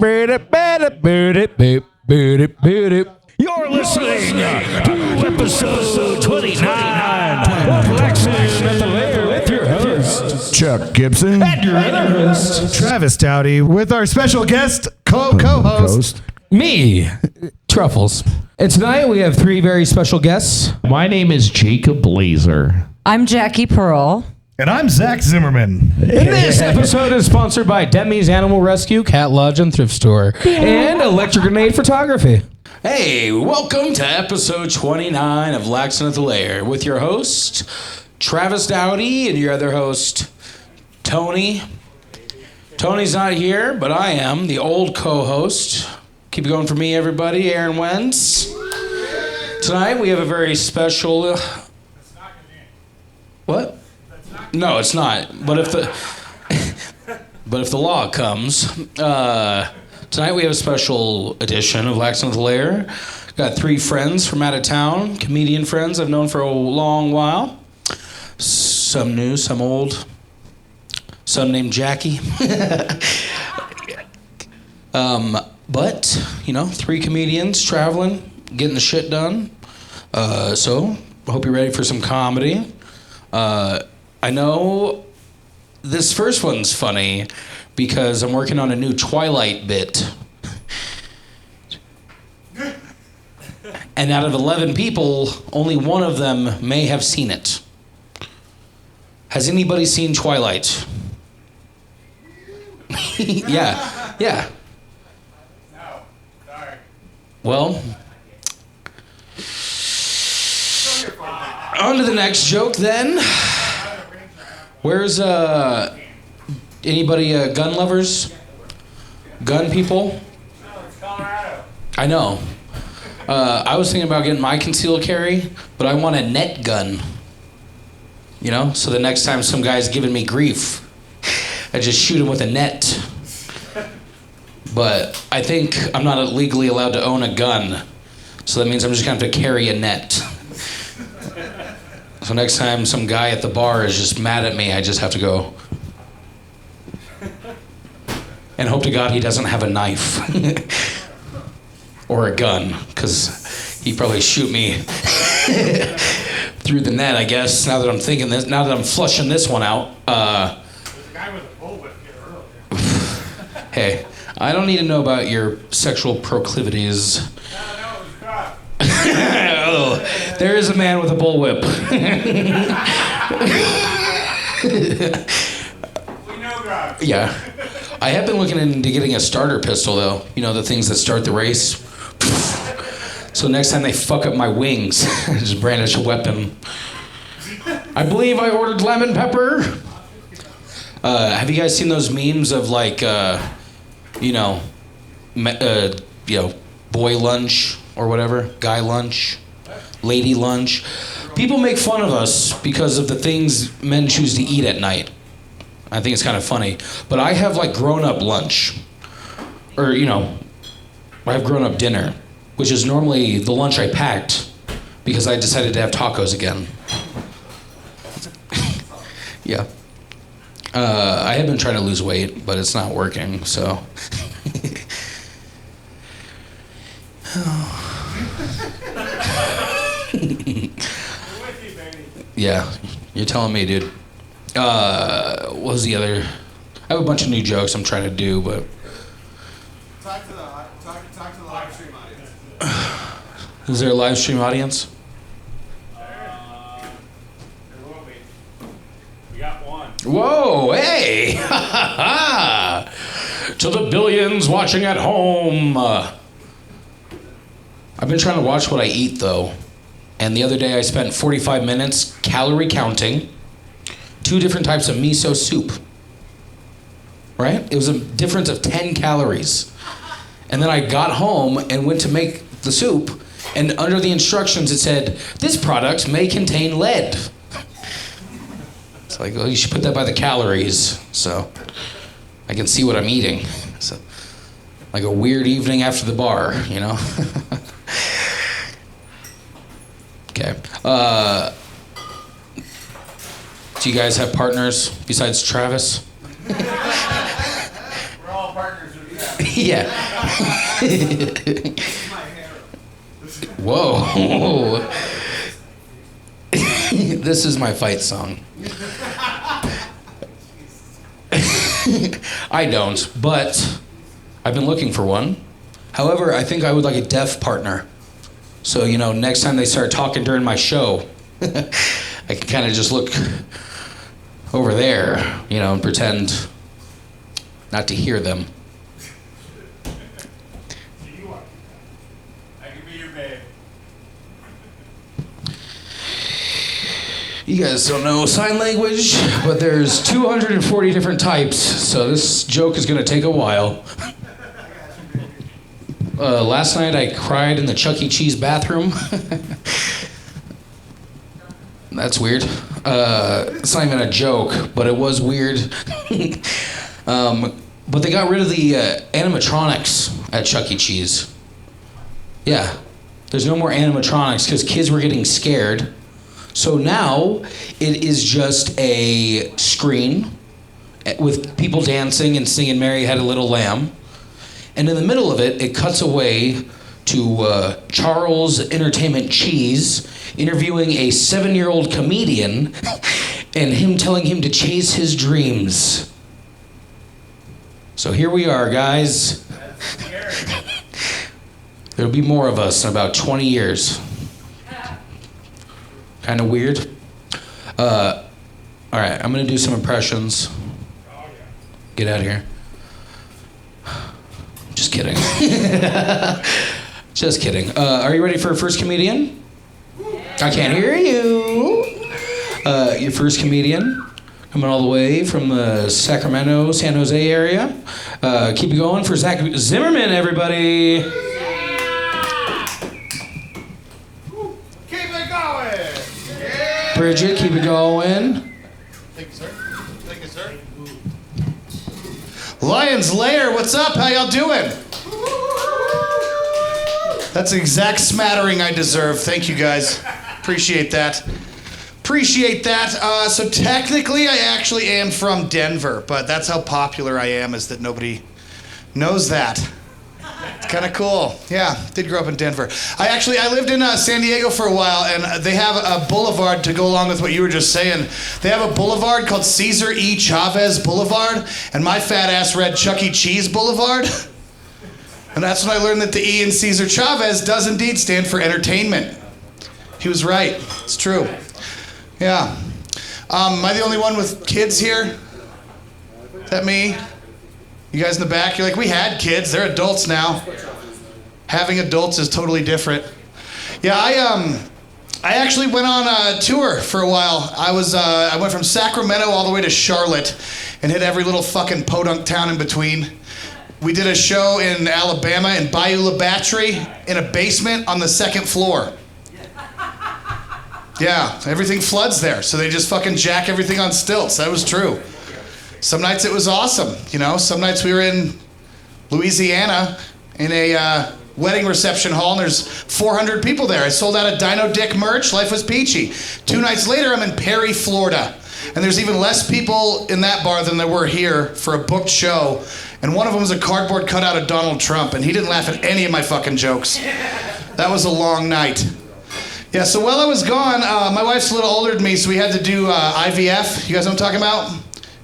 You're listening to episode 29 of Laxin at the Lair with your host, Chuck Gibson. and your other host, Travis Dowdy with our special guest co-host. Me, Truffles. And tonight we have three very special guests. My name is Jacob Blaeser. I'm Jacqui Pirl. And I'm Zack Zimmerman. And this episode is sponsored by Demi's Animal Rescue, Cat Lodge and Thrift Store, and Electric Grenade Photography. Hey, welcome to episode 29 of Laxin at the Lair with your host, Travis Dowdy, and your other host, Tony. Tony's not here, but I am, the old co-host. Keep it going for me, everybody. Aaron Wentz. Tonight we have a very special... What? No, it's not. But if the law comes, tonight we have a special edition of Laxin at the Lair. Got three friends from out of town, comedian friends I've known for a long while. Some new, some old. Some named Jackie. But, you know, three comedians traveling, getting the shit done. So, I hope you're ready for some comedy. I know this first one's funny because I'm working on a new Twilight bit. And out of 11 people, only one of them may have seen it. Has anybody seen Twilight? Yeah. No, sorry. Well, on to the next joke then. Where's anybody gun lovers? Gun people? No, it's Colorado. I know. I was thinking about getting my concealed carry, but I want a net gun. You know, so the next time some guy's giving me grief, I just shoot him with a net. But I think I'm not legally allowed to own a gun, so that means I'm just gonna have to carry a net. So next time some guy at the bar is just mad at me, I just have to go. And hope to God he doesn't have a knife. Or a gun, because he'd probably shoot me through the net, I guess, now that I'm thinking this, now that I'm flushing this one out. There's a guy with a bullwhip here earlier. Hey, I don't need to know about your sexual proclivities. No, it was crap. Oh, there is a man with a bullwhip. We know God. Yeah. I have been looking into getting a starter pistol, though. You know, the things that start the race. So next time they fuck up my wings, I just brandish a weapon. I believe I ordered lemon pepper. Have you guys seen those memes of like, you know, boy lunch or whatever, guy lunch, lady lunch? People make fun of us because of the things men choose to eat at night. I think it's kind of funny. But I have like grown-up lunch. Or, you know, I have grown-up dinner, which is normally the lunch I packed because I decided to have tacos again. Yeah. I have been trying to lose weight, but it's not working, so. Yeah, you're telling me, dude. What was the other? I have a bunch of new jokes I'm trying to do, but. Talk to the live stream audience. Is there a live stream audience? There will be. We got one. Whoa, hey! To the billions watching at home. I've been trying to watch what I eat, though. And the other day I spent 45 minutes calorie counting 2 different types of miso soup. Right? It was a difference of 10 calories. And then I got home and went to make the soup, and under the instructions it said, this product may contain lead. It's like, well, you should put that by the calories, so I can see what I'm eating. So, like a weird evening after the bar, you know? Okay. Do you guys have partners besides Travis? We're all partners with that. Yeah. Whoa. This is my fight song. I don't, but I've been looking for one. However, I think I would like a deaf partner. So, next time they start talking during my show, I can kind of just look over there, and pretend not to hear them. I can be your babe. You guys don't know sign language, but there's 240 different types, so this joke is gonna take a while. Last night I cried in the Chuck E. Cheese bathroom. That's weird. It's not even a joke, but it was weird. But they got rid of the animatronics at Chuck E. Cheese. Yeah, there's no more animatronics because kids were getting scared. So now it is just a screen with people dancing and singing Mary Had a Little Lamb. And in the middle of it, it cuts away to Charles Entertainment Cheese interviewing a 7-year-old comedian and him telling him to chase his dreams. So here we are, guys. There'll be more of us in about 20 years. Kind of weird. All right, I'm gonna do some impressions. Get out of here. Just kidding. Just kidding. Are you ready for a first comedian? I can't hear you. Your first comedian, coming all the way from the Sacramento, San Jose area. Keep it going for Zack Zimmerman, everybody. Keep it going. Yeah. Bridget, keep it going. Thank you, sir. Thank you, sir. Lions Lair, what's up? How y'all doing? That's the exact smattering I deserve. Thank you, guys. Appreciate that. Appreciate that. So technically, I actually am from Denver, but that's how popular I am, is that nobody knows that. It's kind of cool. Yeah, did grow up in Denver. I lived in San Diego for a while, and they have a boulevard to go along with what you were just saying. They have a boulevard called Cesar E. Chavez Boulevard, and my fat ass read Chuck E. Cheese Boulevard. And that's when I learned that the E in Cesar Chavez does indeed stand for entertainment. He was right. It's true. Yeah. Am I the only one with kids here? Is that me? You guys in the back, you're like, we had kids. They're adults now. Having adults is totally different. Yeah, I actually went on a tour for a while. I went from Sacramento all the way to Charlotte and hit every little fucking podunk town in between. We did a show in Alabama in Bayou La Battery in a basement on the 2nd floor. Yeah, everything floods there, so they just fucking jack everything on stilts. That was true. Some nights it was awesome, Some nights we were in Louisiana in a wedding reception hall, and there's 400 people there. I sold out a Dino Dick merch. Life was peachy. 2 nights later, I'm in Perry, Florida, and there's even less people in that bar than there were here for a booked show. And one of them was a cardboard cutout of Donald Trump, and he didn't laugh at any of my fucking jokes. That was a long night. Yeah, so while I was gone, my wife's a little older than me, so we had to do IVF. You guys know what I'm talking about?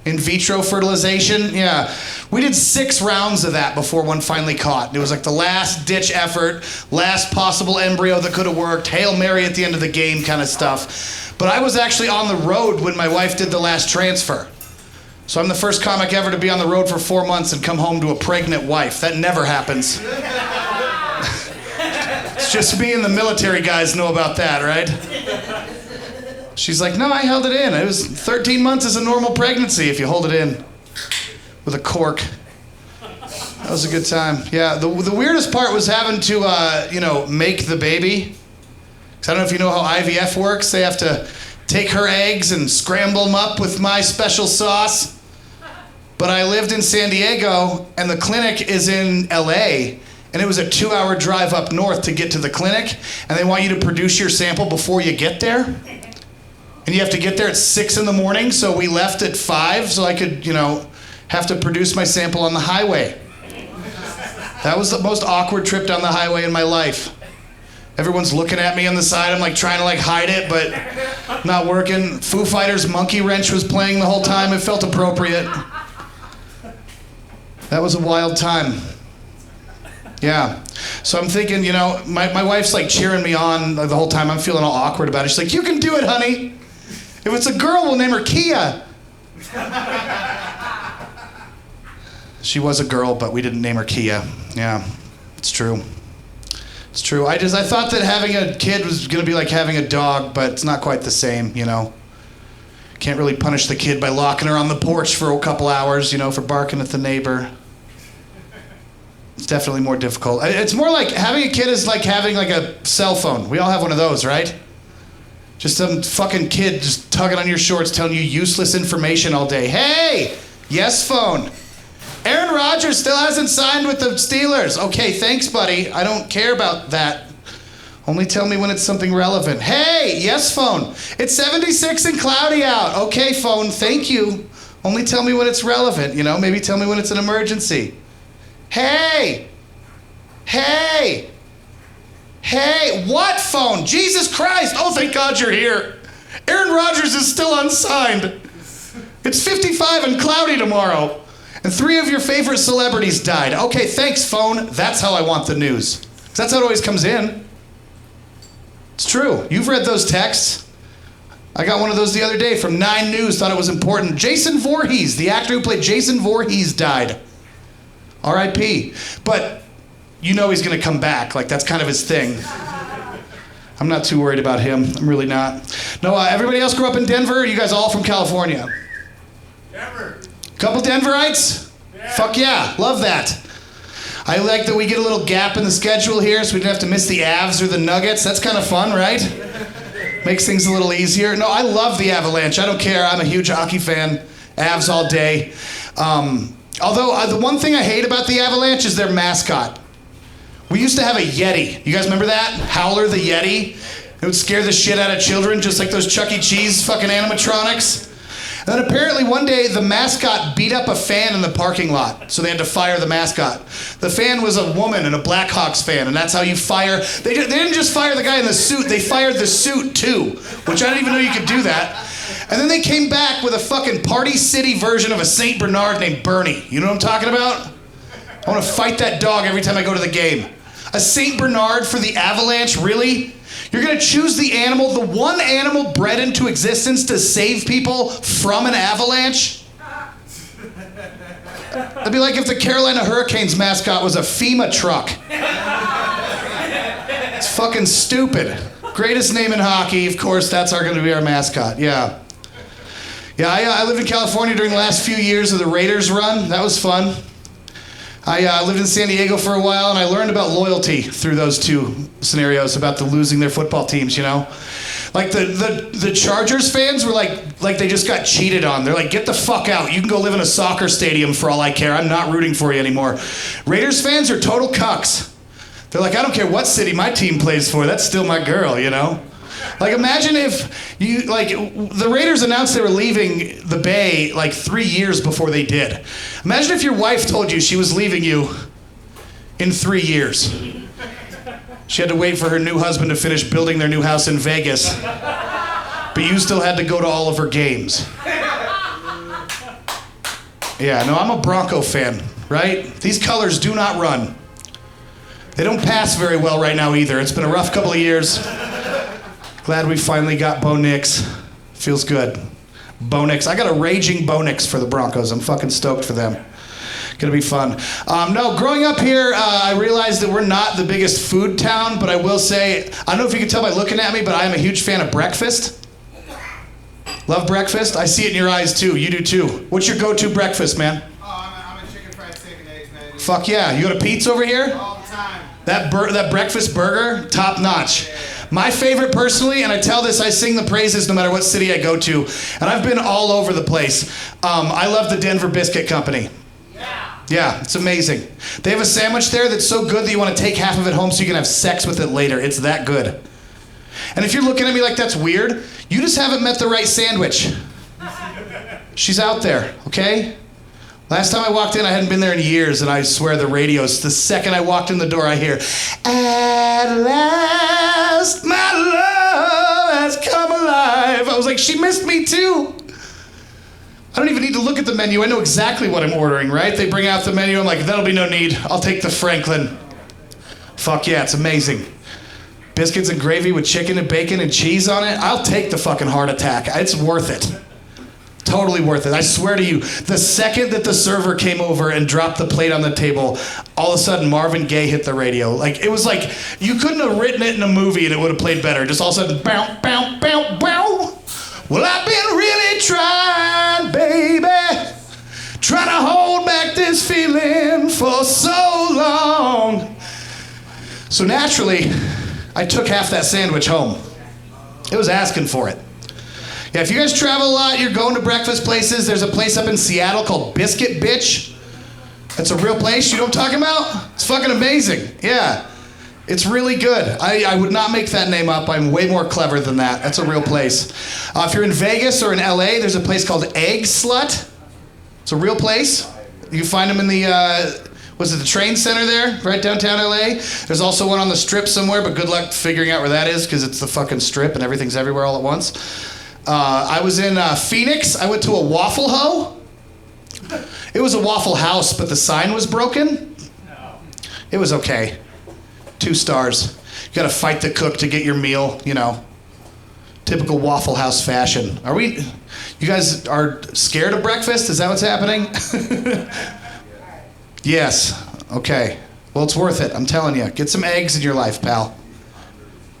In vitro fertilization. Yeah. We did 6 rounds of that before one finally caught. It was like the last ditch effort, last possible embryo that could have worked, Hail Mary at the end of the game kind of stuff. But I was actually on the road when my wife did the last transfer. So I'm the first comic ever to be on the road for 4 months and come home to a pregnant wife. That never happens. It's just me and the military guys know about that, right? She's like, no, I held it in. It was 13 months is a normal pregnancy if you hold it in with a cork. That was a good time. Yeah, the weirdest part was having to, make the baby. Because I don't know if you know how IVF works. They have to take her eggs and scramble them up with my special sauce. But I lived in San Diego, and the clinic is in LA, and it was a 2-hour drive up north to get to the clinic, and they want you to produce your sample before you get there. And you have to get there at 6 in the morning, so we left at 5 so I could, have to produce my sample on the highway. That was the most awkward trip down the highway in my life. Everyone's looking at me on the side. I'm like trying to like hide it, but not working. Foo Fighters' Monkey Wrench was playing the whole time. It felt appropriate. That was a wild time. Yeah. So I'm thinking, you know, my wife's like cheering me on the whole time. I'm feeling all awkward about it. She's like, you can do it, honey. If it's a girl, we'll name her Kia. She was a girl, but we didn't name her Kia. Yeah, it's true. It's true. I thought that having a kid was going to be like having a dog, but it's not quite the same, you know. Can't really punish the kid by locking her on the porch for a couple hours, you know, for barking at the neighbor. It's definitely more difficult. It's more like having a kid is like having like a cell phone. We all have one of those, right? Just some fucking kid just tugging on your shorts telling you useless information all day. Hey, yes phone. Aaron Rodgers still hasn't signed with the Steelers. Okay, thanks, buddy. I don't care about that. Only tell me when it's something relevant. Hey, yes, phone. It's 76 and cloudy out. Okay, phone, thank you. Only tell me when it's relevant, you know? Maybe tell me when it's an emergency. Hey! Hey! Hey, what phone? Jesus Christ! Oh, thank God you're here. Aaron Rodgers is still unsigned. It's 55 and cloudy tomorrow. And 3 of your favorite celebrities died. Okay, thanks, phone. That's how I want the news. 'Cause that's how it always comes in. It's true. You've read those texts. I got one of those the other day from 9 News, thought it was important. Jason Voorhees, the actor who played Jason Voorhees, died. R.I.P. But you know he's going to come back. Like, that's kind of his thing. I'm not too worried about him. I'm really not. No, everybody else grew up in Denver? Or you guys all from California? Denver. Couple Denverites? Yeah. Fuck yeah, love that. I like that we get a little gap in the schedule here so we don't have to miss the Avs or the Nuggets. That's kind of fun, right? Makes things a little easier. No, I love the Avalanche. I don't care. I'm a huge hockey fan. Avs all day. Although the one thing I hate about the Avalanche is their mascot. We used to have a Yeti. You guys remember that? Howler the Yeti? It would scare the shit out of children, just like those Chuck E. Cheese fucking animatronics. And then apparently one day the mascot beat up a fan in the parking lot, so they had to fire the mascot. The fan was a woman and a Blackhawks fan, and that's how you fire. They didn't just fire the guy in the suit, they fired the suit too, which I didn't even know you could do that. And then they came back with a fucking Party City version of a Saint Bernard named Bernie. You know what I'm talking about? I want to fight that dog every time I go to the game. A Saint Bernard for the Avalanche, really? You're going to choose the animal, the one animal bred into existence to save people from an avalanche? That'd be like if the Carolina Hurricanes mascot was a FEMA truck. It's fucking stupid. Greatest name in hockey, of course, that's going to be our mascot, yeah. Yeah, I lived in California during the last few years of the Raiders run. That was fun. I lived in San Diego for a while, and I learned about loyalty through those 2 scenarios about the losing their football teams, you know? Like, the Chargers fans were like they just got cheated on. They're like, get the fuck out. You can go live in a soccer stadium for all I care. I'm not rooting for you anymore. Raiders fans are total cucks. They're like, I don't care what city my team plays for. That's still my girl, you know? Like, imagine if you, like, the Raiders announced they were leaving the Bay like 3 years before they did. Imagine if your wife told you she was leaving you in 3 years. She had to wait for her new husband to finish building their new house in Vegas. But you still had to go to all of her games. Yeah, no, I'm a Bronco fan, right? These colors do not run. They don't pass very well right now either. It's been a rough couple of years. Glad we finally got Bo Nix. Feels good. Bo Nix. I got a raging Bo Nix for the Broncos. I'm fucking stoked for them. Gonna be fun. No, growing up here, I realized that we're not the biggest food town, but I will say, I don't know if you can tell by looking at me, but I am a huge fan of breakfast. Love breakfast? I see it in your eyes too. You do too. What's your go-to breakfast, man? Oh, I'm a chicken fried steak and eggs, man. Fuck yeah. You go to Pete's over here? All the time. That breakfast burger, top notch. My favorite personally, and I tell this, I sing the praises no matter what city I go to, and I've been all over the place. I love the Denver Biscuit Company. Yeah, it's amazing. They have a sandwich there that's so good that you want to take half of it home so you can have sex with it later. It's that good. And if you're looking at me like that's weird, you just haven't met the right sandwich. She's out there, okay? Last time I walked in, I hadn't been there in years, and I swear the radios, the second I walked in the door, I hear, "At last, my love has come alive." I was like, she missed me too. I don't even need to look at the menu. I know exactly what I'm ordering, right? They bring out the menu. I'm like, that'll be no need. I'll take the Franklin. Fuck yeah, it's amazing. Biscuits and gravy with chicken and bacon and cheese on it. I'll take the fucking heart attack. It's worth it. Totally worth it. I swear to you, the second that the server came over and dropped the plate on the table, all of a sudden Marvin Gaye hit the radio. Like, it was like, you couldn't have written it in a movie and it would have played better. Just all of a sudden, bow, bow, bow, bow. Well, I've been really trying, baby. Trying to hold back this feeling for so long. So naturally, I took half that sandwich home. It was asking for it. Yeah, if you guys travel a lot, you're going to breakfast places, there's a place up in Seattle called Biscuit Bitch. That's a real place. You know what I'm talking about? It's fucking amazing. Yeah. It's really good. I would not make that name up. I'm way more clever than that. That's a real place. If you're in Vegas or in LA, there's a place called Egg Slut. It's a real place. You can find them in the, the train center there, right downtown LA? There's also one on the Strip somewhere, but good luck figuring out where that is because it's the fucking Strip and everything's everywhere all at once. I was in Phoenix. I went to a Waffle Ho. It was a Waffle House, but the sign was broken. It was okay. 2 stars. You gotta fight the cook to get your meal, you know. Typical Waffle House fashion. You guys are scared of breakfast? Is that what's happening? Yes, okay. Well, it's worth it, I'm telling you. Get some eggs in your life, pal.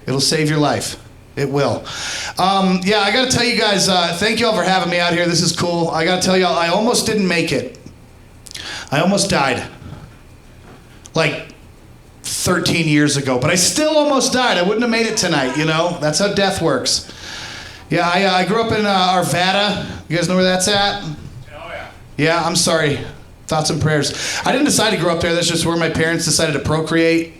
It'll save your life. It will. Yeah, I gotta tell you guys, thank you all for having me out here. This is cool. I gotta tell you all, I almost didn't make it. I almost died. Like 13 years ago, but I still almost died. I wouldn't have made it tonight, you know? That's how death works. Yeah, I grew up in Arvada. You guys know where that's at? Oh, yeah. Yeah, I'm sorry. Thoughts and prayers. I didn't decide to grow up there. That's just where my parents decided to procreate.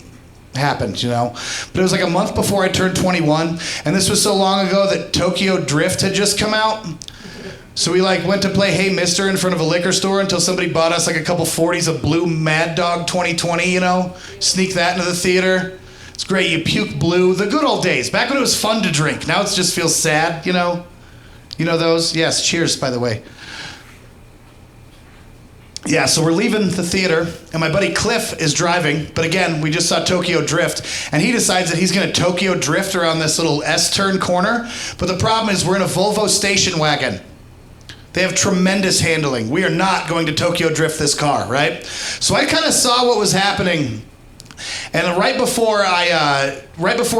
Happened, you know? But it was like a month before I turned 21, and this was so long ago that Tokyo Drift had just come out. So we went to play Hey Mister in front of a liquor store until somebody bought us a couple 40s of blue Mad Dog 2020, you know? Sneak that into the theater. It's great, you puke blue. The good old days, back when it was fun to drink. Now it just feels sad, you know? You know those? Yes, cheers, by the way. Yeah, so we're leaving the theater, and my buddy Cliff is driving, but again, we just saw Tokyo Drift, and he decides that he's gonna Tokyo Drift around this little S-turn corner, but the problem is we're in a Volvo station wagon. They have tremendous handling. We are not going to Tokyo Drift this car, right? So I kind of saw what was happening, and right before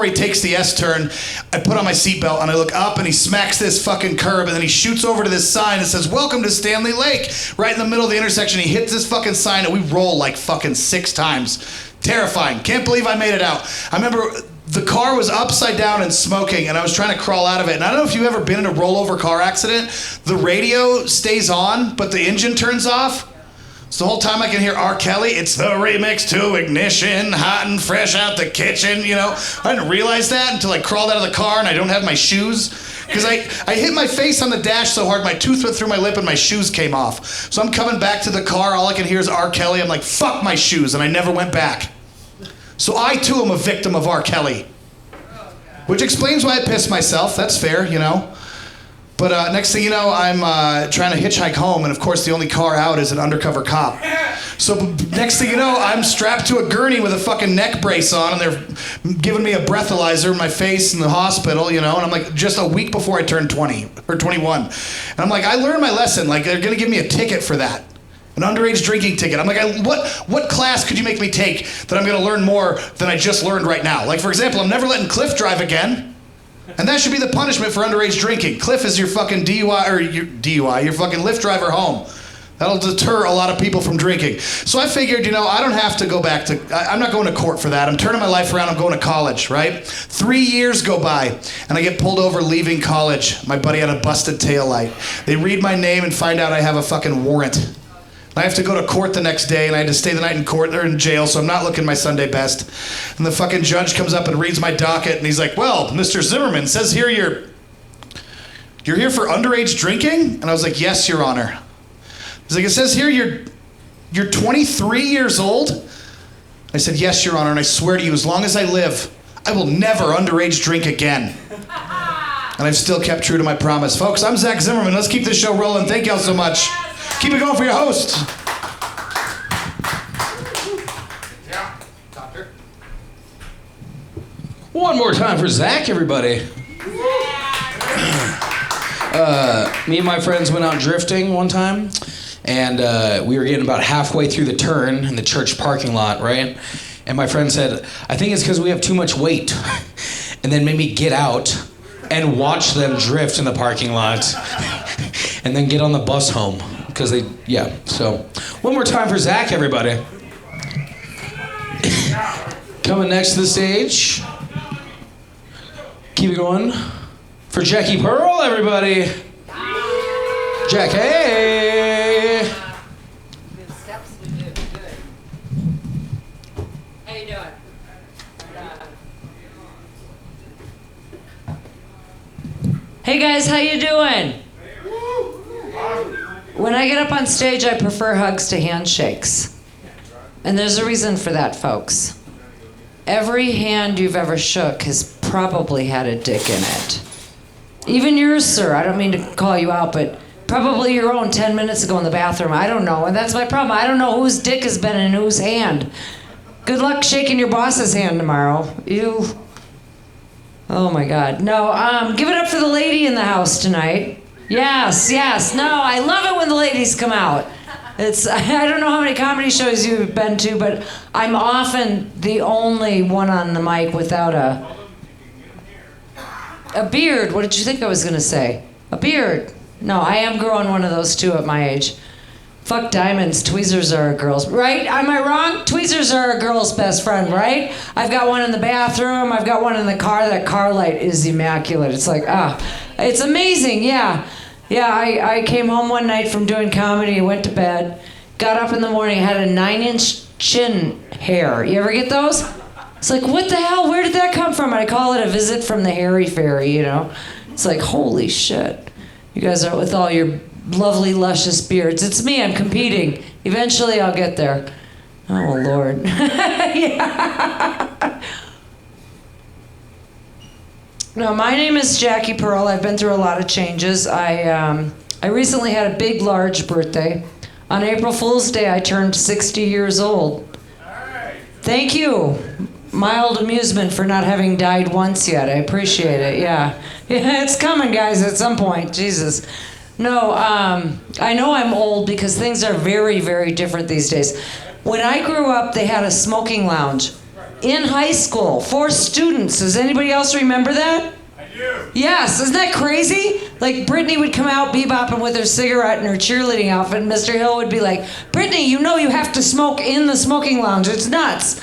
he takes the S-turn, I put on my seatbelt and I look up and he smacks this fucking curb and then he shoots over to this sign that says, "Welcome to Stanley Lake." Right in the middle of the intersection, he hits this fucking sign and we roll like fucking 6 times. Terrifying. Can't believe I made it out. I remember the car was upside down and smoking and I was trying to crawl out of it. And I don't know if you've ever been in a rollover car accident. The radio stays on, but the engine turns off. So the whole time I can hear R. Kelly, "It's the remix to Ignition, hot and fresh out the kitchen," you know? I didn't realize that until I crawled out of the car and I don't have my shoes. Because I hit my face on the dash so hard, my tooth went through my lip and my shoes came off. So I'm coming back to the car, all I can hear is R. Kelly. I'm like, fuck my shoes, and I never went back. So I too am a victim of R. Kelly. Which explains why I pissed myself, that's fair, you know? But next thing you know, I'm trying to hitchhike home, and of course the only car out is an undercover cop. So next thing you know, I'm strapped to a gurney with a fucking neck brace on, and they're giving me a breathalyzer in my face in the hospital, you know, and I'm like, just a week before I turned 20, or 21. And I'm like, I learned my lesson, like they're gonna give me a ticket for that. An underage drinking ticket. I'm like, what class could you make me take that I'm gonna learn more than I just learned right now? Like for example, I'm never letting Cliff drive again. And that should be the punishment for underage drinking. Cliff is your fucking DUI, or your fucking Lyft driver home. That'll deter a lot of people from drinking. So I figured, you know, I don't have to go back to, I'm not going to court for that. I'm turning my life around, I'm going to college, right? 3 years go by, and I get pulled over leaving college. My buddy had a busted taillight. They read my name and find out I have a fucking warrant. I have to go to court the next day, and I had to stay the night in court or in jail, so I'm not looking my Sunday best. And the fucking judge comes up and reads my docket, and he's like, "Well, Mr. Zimmerman, says here you're here for underage drinking?" And I was like, "Yes, Your Honor." He's like, it says here you're 23 years old? I said, yes, Your Honor, and I swear to you, as long as I live, I will never underage drink again. And I've still kept true to my promise. Folks, I'm Zack Zimmerman. Let's keep this show rolling. Thank y'all so much. Keep it going for your host. Yeah, doctor. One more time for Zach, everybody. Me and my friends went out drifting one time, and we were getting about halfway through the turn in the church parking lot, right? And my friend said, I think it's because we have too much weight. And then made me get out and watch them drift in the parking lot and then get on the bus home. Because so one more time for Zach, everybody. Coming next to the stage. Keep it going. For Jacqui Pirl, everybody. Jacqui. Good steps we do. Good. How you doing? Hey guys, how you doing? When I get up on stage, I prefer hugs to handshakes. And there's a reason for that, folks. Every hand you've ever shook has probably had a dick in it. Even yours, sir. I don't mean to call you out, but probably your own 10 minutes ago in the bathroom. I don't know, and that's my problem. I don't know whose dick has been in whose hand. Good luck shaking your boss's hand tomorrow. Oh my God. No, give it up for the lady in the house tonight. Yes. No, I love it when the ladies come out. I don't know how many comedy shows you've been to, but I'm often the only one on the mic without a beard. What did you think I was gonna say? A beard. No, I am growing one of those too at my age. Fuck diamonds, tweezers are a girl's, right? Am I wrong? Tweezers are a girl's best friend, right? I've got one in the bathroom, I've got one in the car. That car light is immaculate. It's like, it's amazing, yeah. Yeah, I came home one night from doing comedy, went to bed, got up in the morning, had a 9-inch chin hair. You ever get those? It's like, what the hell? Where did that come from? I call it a visit from the hairy fairy, you know? It's like, holy shit. You guys are with all your lovely, luscious beards. It's me, I'm competing. Eventually I'll get there. Oh, Lord. Yeah. No, my name is Jacqui Pirl. I've been through a lot of changes. I recently had a big, large birthday. On April Fool's Day, I turned 60 years old. Thank you. Mild amusement for not having died once yet. I appreciate it, yeah. Yeah, it's coming, guys, at some point. Jesus. No, I know I'm old because things are very, very different these days. When I grew up, they had a smoking lounge in high school for students. Does anybody else remember that? I do. Yes, isn't that crazy? Like Brittany would come out bebopping with her cigarette and her cheerleading outfit, and Mr. Hill would be like, Brittany, you know you have to smoke in the smoking lounge. It's nuts.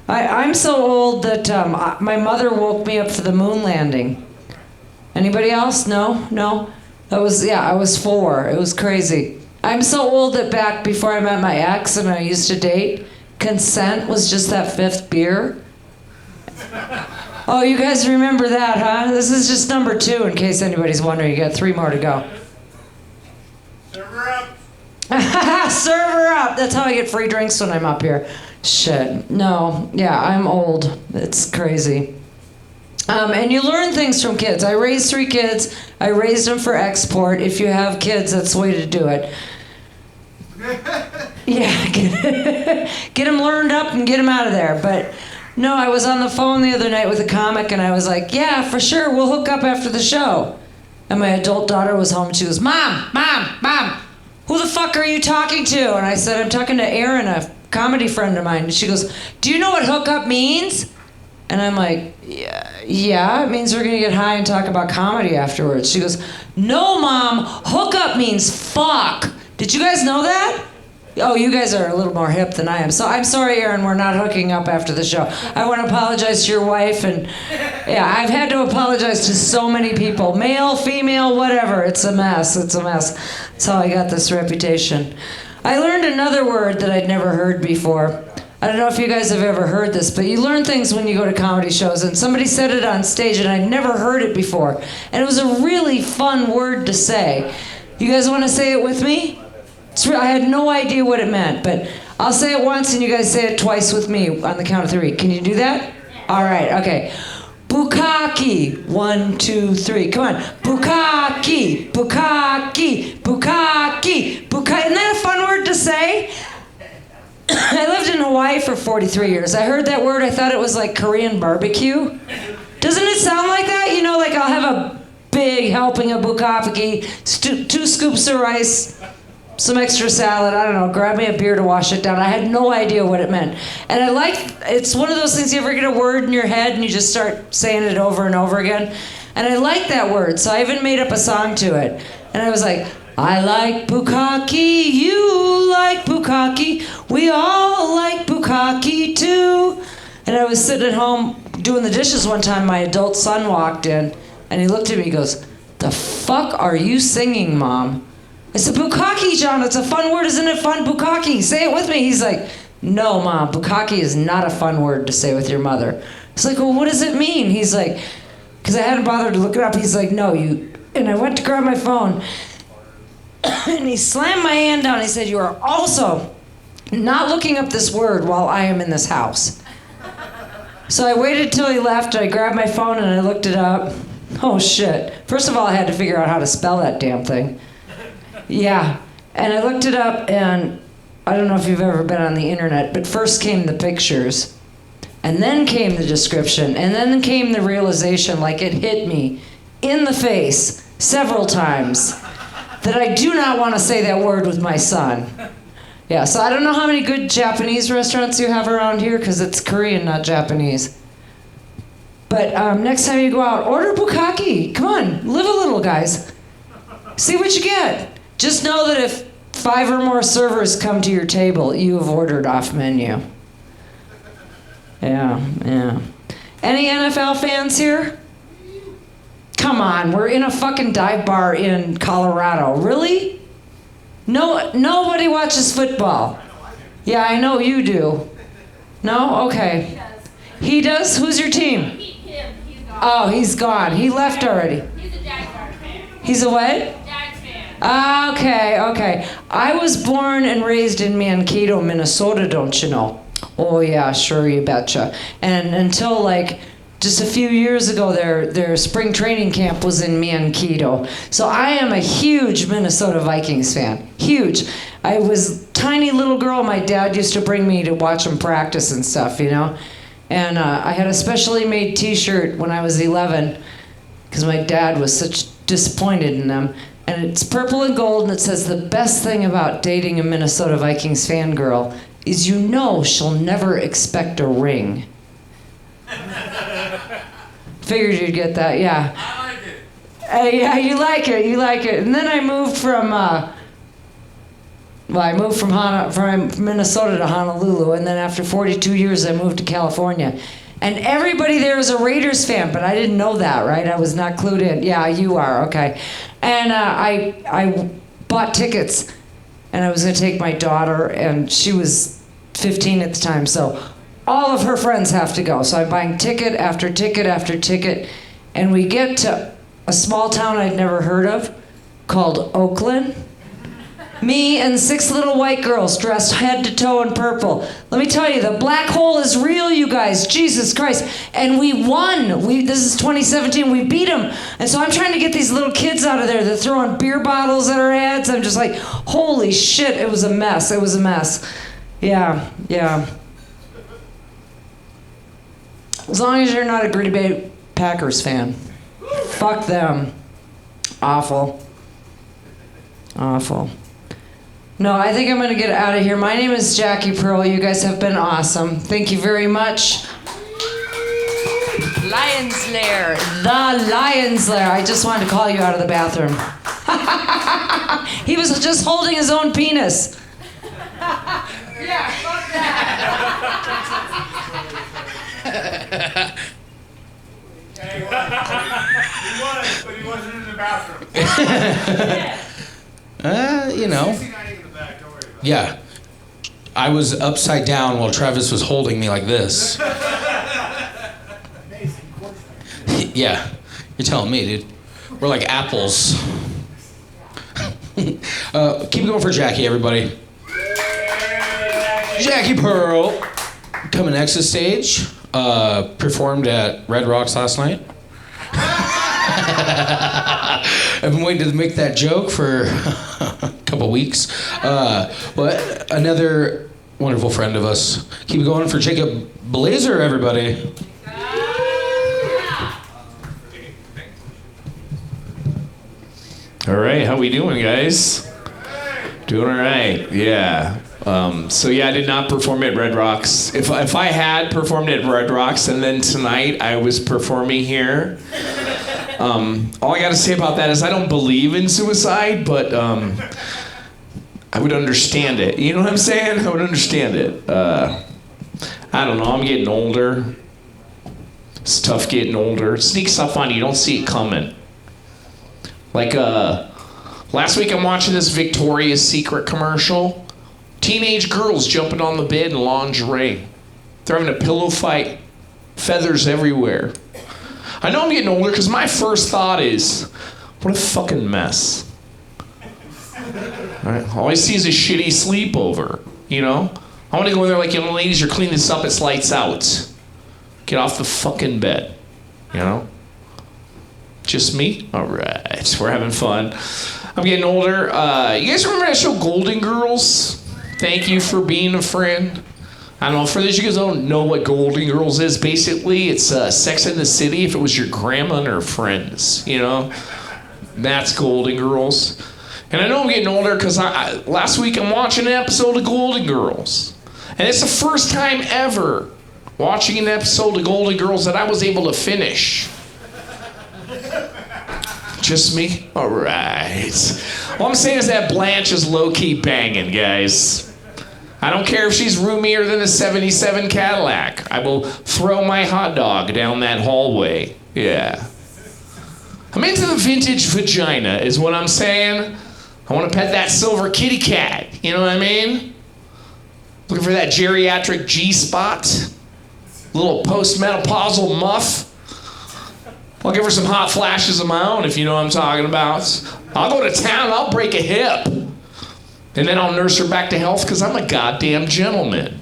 I'm so old that my mother woke me up for the moon landing. Anybody else? No? I was 4. It was crazy. I'm so old that back before I met my ex and I used to date, consent was just that 5th beer. Oh, you guys remember that, huh? This is just number 2 in case anybody's wondering. You got 3 more to go. Serve her up. Serve her up. That's how I get free drinks when I'm up here. Shit. No. Yeah, I'm old. It's crazy. And you learn things from kids. I raised 3 kids. I raised them for export. If you have kids, that's the way to do it. Yeah, get them learned up and get them out of there. But no, I was on the phone the other night with a comic and I was like, yeah, for sure, we'll hook up after the show. And my adult daughter was home. She was, Mom, who the fuck are you talking to? And I said, I'm talking to Erin, a comedy friend of mine. And she goes, do you know what hookup means? And I'm like, yeah, it means we're gonna get high and talk about comedy afterwards. She goes, no, Mom, hookup means fuck. Did you guys know that? Oh, you guys are a little more hip than I am. So I'm sorry, Erin, we're not hooking up after the show. I want to apologize to your wife, and yeah, I've had to apologize to so many people, male, female, whatever. It's a mess. That's how I got this reputation. I learned another word that I'd never heard before. I don't know if you guys have ever heard this, but you learn things when you go to comedy shows, and somebody said it on stage, and I'd never heard it before. And it was a really fun word to say. You guys want to say it with me? I had no idea what it meant, but I'll say it once and you guys say it twice with me on the count of 3. Can you do that? All right, okay. Bukkake. 1, 2, 3. Come on. Bukkake. Bukkake. Bukkake. Bukkake. Isn't that a fun word to say? I lived in Hawaii for 43 years. I heard that word. I thought it was like Korean barbecue. Doesn't it sound like that? You know, like I'll have a big helping of bukkake, 2 scoops of rice, some extra salad, I don't know, grab me a beer to wash it down. I had no idea what it meant. And it's one of those things you ever get a word in your head and you just start saying it over and over again. And I like that word, so I even made up a song to it. And I was like, I like bukkake, you like bukkake, we all like bukkake too. And I was sitting at home doing the dishes one time, my adult son walked in, and he looked at me, he goes, the fuck are you singing, Mom? I said, bukkake, John, it's a fun word, isn't it fun? Bukkake, say it with me. He's like, no, Mom, bukkake is not a fun word to say with your mother. It's like, well, what does it mean? He's like, because I hadn't bothered to look it up. He's like, no, you, and I went to grab my phone, and he slammed my hand down. He said, you are also not looking up this word while I am in this house. So I waited till he left, I grabbed my phone and I looked it up. Oh shit. First of all, I had to figure out how to spell that damn thing. Yeah, and I looked it up, and I don't know if you've ever been on the internet, but first came the pictures, and then came the description, and then came the realization, like it hit me in the face several times, that I do not want to say that word with my son. Yeah, so I don't know how many good Japanese restaurants you have around here, because it's Korean, not Japanese. But next time you go out, order bukkake. Come on, live a little, guys. See what you get. Just know that if 5 or more servers come to your table, you have ordered off menu. Yeah. Any NFL fans here? Come on, we're in a fucking dive bar in Colorado. Really? No, nobody watches football. Yeah, I know you do. No? Okay. He does? Who's your team? Him. He's gone. Oh, he's gone. He left already. He's a Jaguars fan. He's a what? Jags fan. Okay. I was born and raised in Mankato, Minnesota, don't you know? Oh yeah, sure, you betcha. And until like just a few years ago, their spring training camp was in Mankato. So I am a huge Minnesota Vikings fan. Huge. I was a tiny little girl. My dad used to bring me to watch them practice and stuff, you know? And I had a specially made t-shirt when I was 11 because my dad was such disappointed in them. And it's purple and gold, and it says, the best thing about dating a Minnesota Vikings fangirl is you know she'll never expect a ring. Figured you'd get that, yeah. I like it. Yeah, you like it. And then I moved from, from Minnesota to Honolulu, and then after 42 years, I moved to California. And everybody there is a Raiders fan, but I didn't know that, right? I was not clued in. Yeah, you are, okay. And I bought tickets, and I was going to take my daughter, and she was 15 at the time, so all of her friends have to go. So I'm buying ticket after ticket after ticket, and we get to a small town I'd never heard of called Oakland. Me and 6 little white girls dressed head to toe in purple. Let me tell you, the black hole is real, you guys. Jesus Christ. And we won. This is 2017. We beat them. And so I'm trying to get these little kids out of there. They're throwing beer bottles at our heads. I'm just like, holy shit, it was a mess. It was a mess. Yeah. As long as you're not a Green Bay Packers fan. Fuck them. Awful. No, I think I'm going to get out of here. My name is Jacqui Pirl. You guys have been awesome. Thank you very much. Lion's Lair. The Lion's Lair. I just wanted to call you out of the bathroom. He was just holding his own penis. Yeah, fuck that. He was, but he wasn't in the bathroom. You know. 69 in the back, don't worry about it. Yeah. I was upside down while Travis was holding me like this. Yeah. You're telling me, dude. We're like apples. Keep going for Jacqui, everybody. Jacqui Pirl, coming next to stage. Performed at Red Rocks last night. I've been waiting to make that joke for a couple weeks. But another wonderful friend of us. Keep it going for Jacob Blaeser, everybody. All right, how we doing, guys? Doing all right, yeah. So yeah, I did not perform at Red Rocks. If I had performed at Red Rocks and then tonight I was performing here, all I got to say about that is I don't believe in suicide, but I would understand it. You know what I'm saying? I would understand it. I don't know. I'm getting older. It's tough getting older. It sneaks up on you. You don't see it coming. Like last week, I'm watching this Victoria's Secret commercial. Teenage girls jumping on the bed in lingerie. They're having a pillow fight. Feathers everywhere. I know I'm getting older because my first thought is, what a fucking mess. Right? All I see is a shitty sleepover, you know? I want to go in there like, young ladies, you're cleaning this up, it's lights out. Get off the fucking bed, you know? Just me? All right, we're having fun. I'm getting older. You guys remember that show Golden Girls? Thank you for being a friend. I don't know, for those of you guys who don't know what Golden Girls is, basically it's Sex in the City if it was your grandma and her friends, you know? That's Golden Girls. And I know I'm getting older because last week I'm watching an episode of Golden Girls. And it's the first time ever watching an episode of Golden Girls that I was able to finish. Just me? All right. All I'm saying is that Blanche is low-key banging, guys. I don't care if she's roomier than a 77 Cadillac. I will throw my hot dog down that hallway. Yeah. I'm into the vintage vagina, is what I'm saying. I want to pet that silver kitty cat. You know what I mean? Looking for that geriatric G-spot. Little post-menopausal muff. I'll give her some hot flashes of my own, if you know what I'm talking about. I'll go to town, I'll break a hip. And then I'll nurse her back to health because I'm a goddamn gentleman.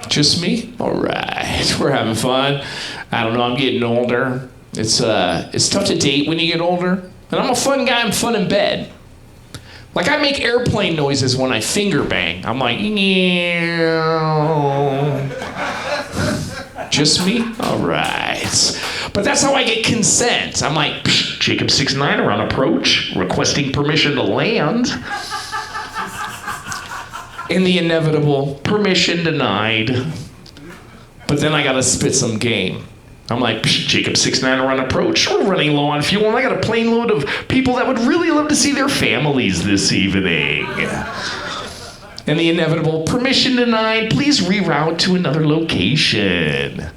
Just me? All right, we're having fun. I don't know, I'm getting older. It's tough to date when you get older. And I'm a fun guy, I'm fun in bed. Like I make airplane noises when I finger bang. I'm like, just me? All right. But that's how I get consent. I'm like, Jacob 6'9" on approach, requesting permission to land. And the inevitable, permission denied. But then I gotta spit some game. I'm like, Jacob 6'9" on approach. We're running low on fuel, and I got a plane load of people that would really love to see their families this evening. And the inevitable, permission denied, please reroute to another location.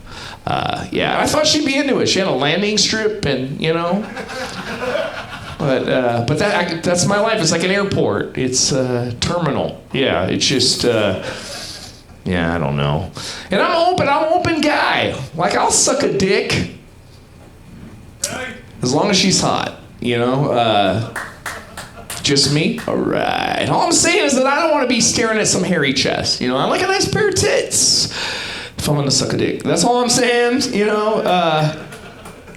Yeah, I thought she'd be into it. She had a landing strip and, you know. But that's my life. It's like an airport. It's a terminal. Yeah, it's just, yeah, I don't know. And I'm an open guy. Like, I'll suck a dick. As long as she's hot, you know. Just me? All right. All I'm saying is that I don't want to be staring at some hairy chest. You know, I like a nice pair of tits if I'm going to suck a dick. That's all I'm saying, you know.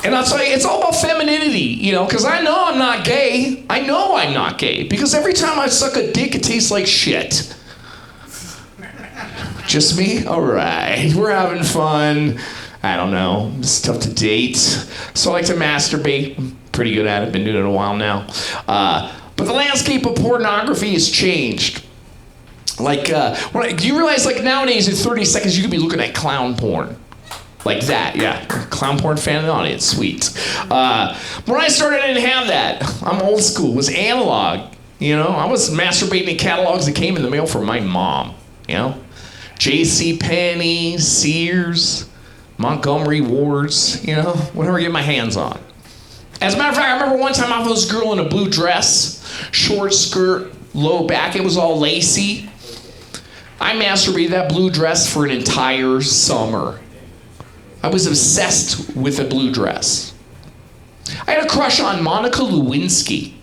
And I'll tell you, it's all about femininity, you know, because I know I'm not gay. I know I'm not gay because every time I suck a dick, it tastes like shit. Just me? All right. We're having fun. I don't know. It's tough to date. So I like to masturbate. I'm pretty good at it. Been doing it a while now. But the landscape of pornography has changed. Like, do you realize, like, nowadays in 30 seconds you could be looking at clown porn? Like that, yeah. Clown porn fan in the audience, sweet. When I started, I didn't have that. I'm old school. It was analog, you know? I was masturbating in catalogs that came in the mail from my mom, you know? J.C. Penney, Sears, Montgomery Wards, you know? Whatever I get my hands on. As a matter of fact, I remember one time I was this girl in a blue dress, short skirt, low back, it was all lacy. I masturbated that blue dress for an entire summer. I was obsessed with a blue dress. I had a crush on Monica Lewinsky.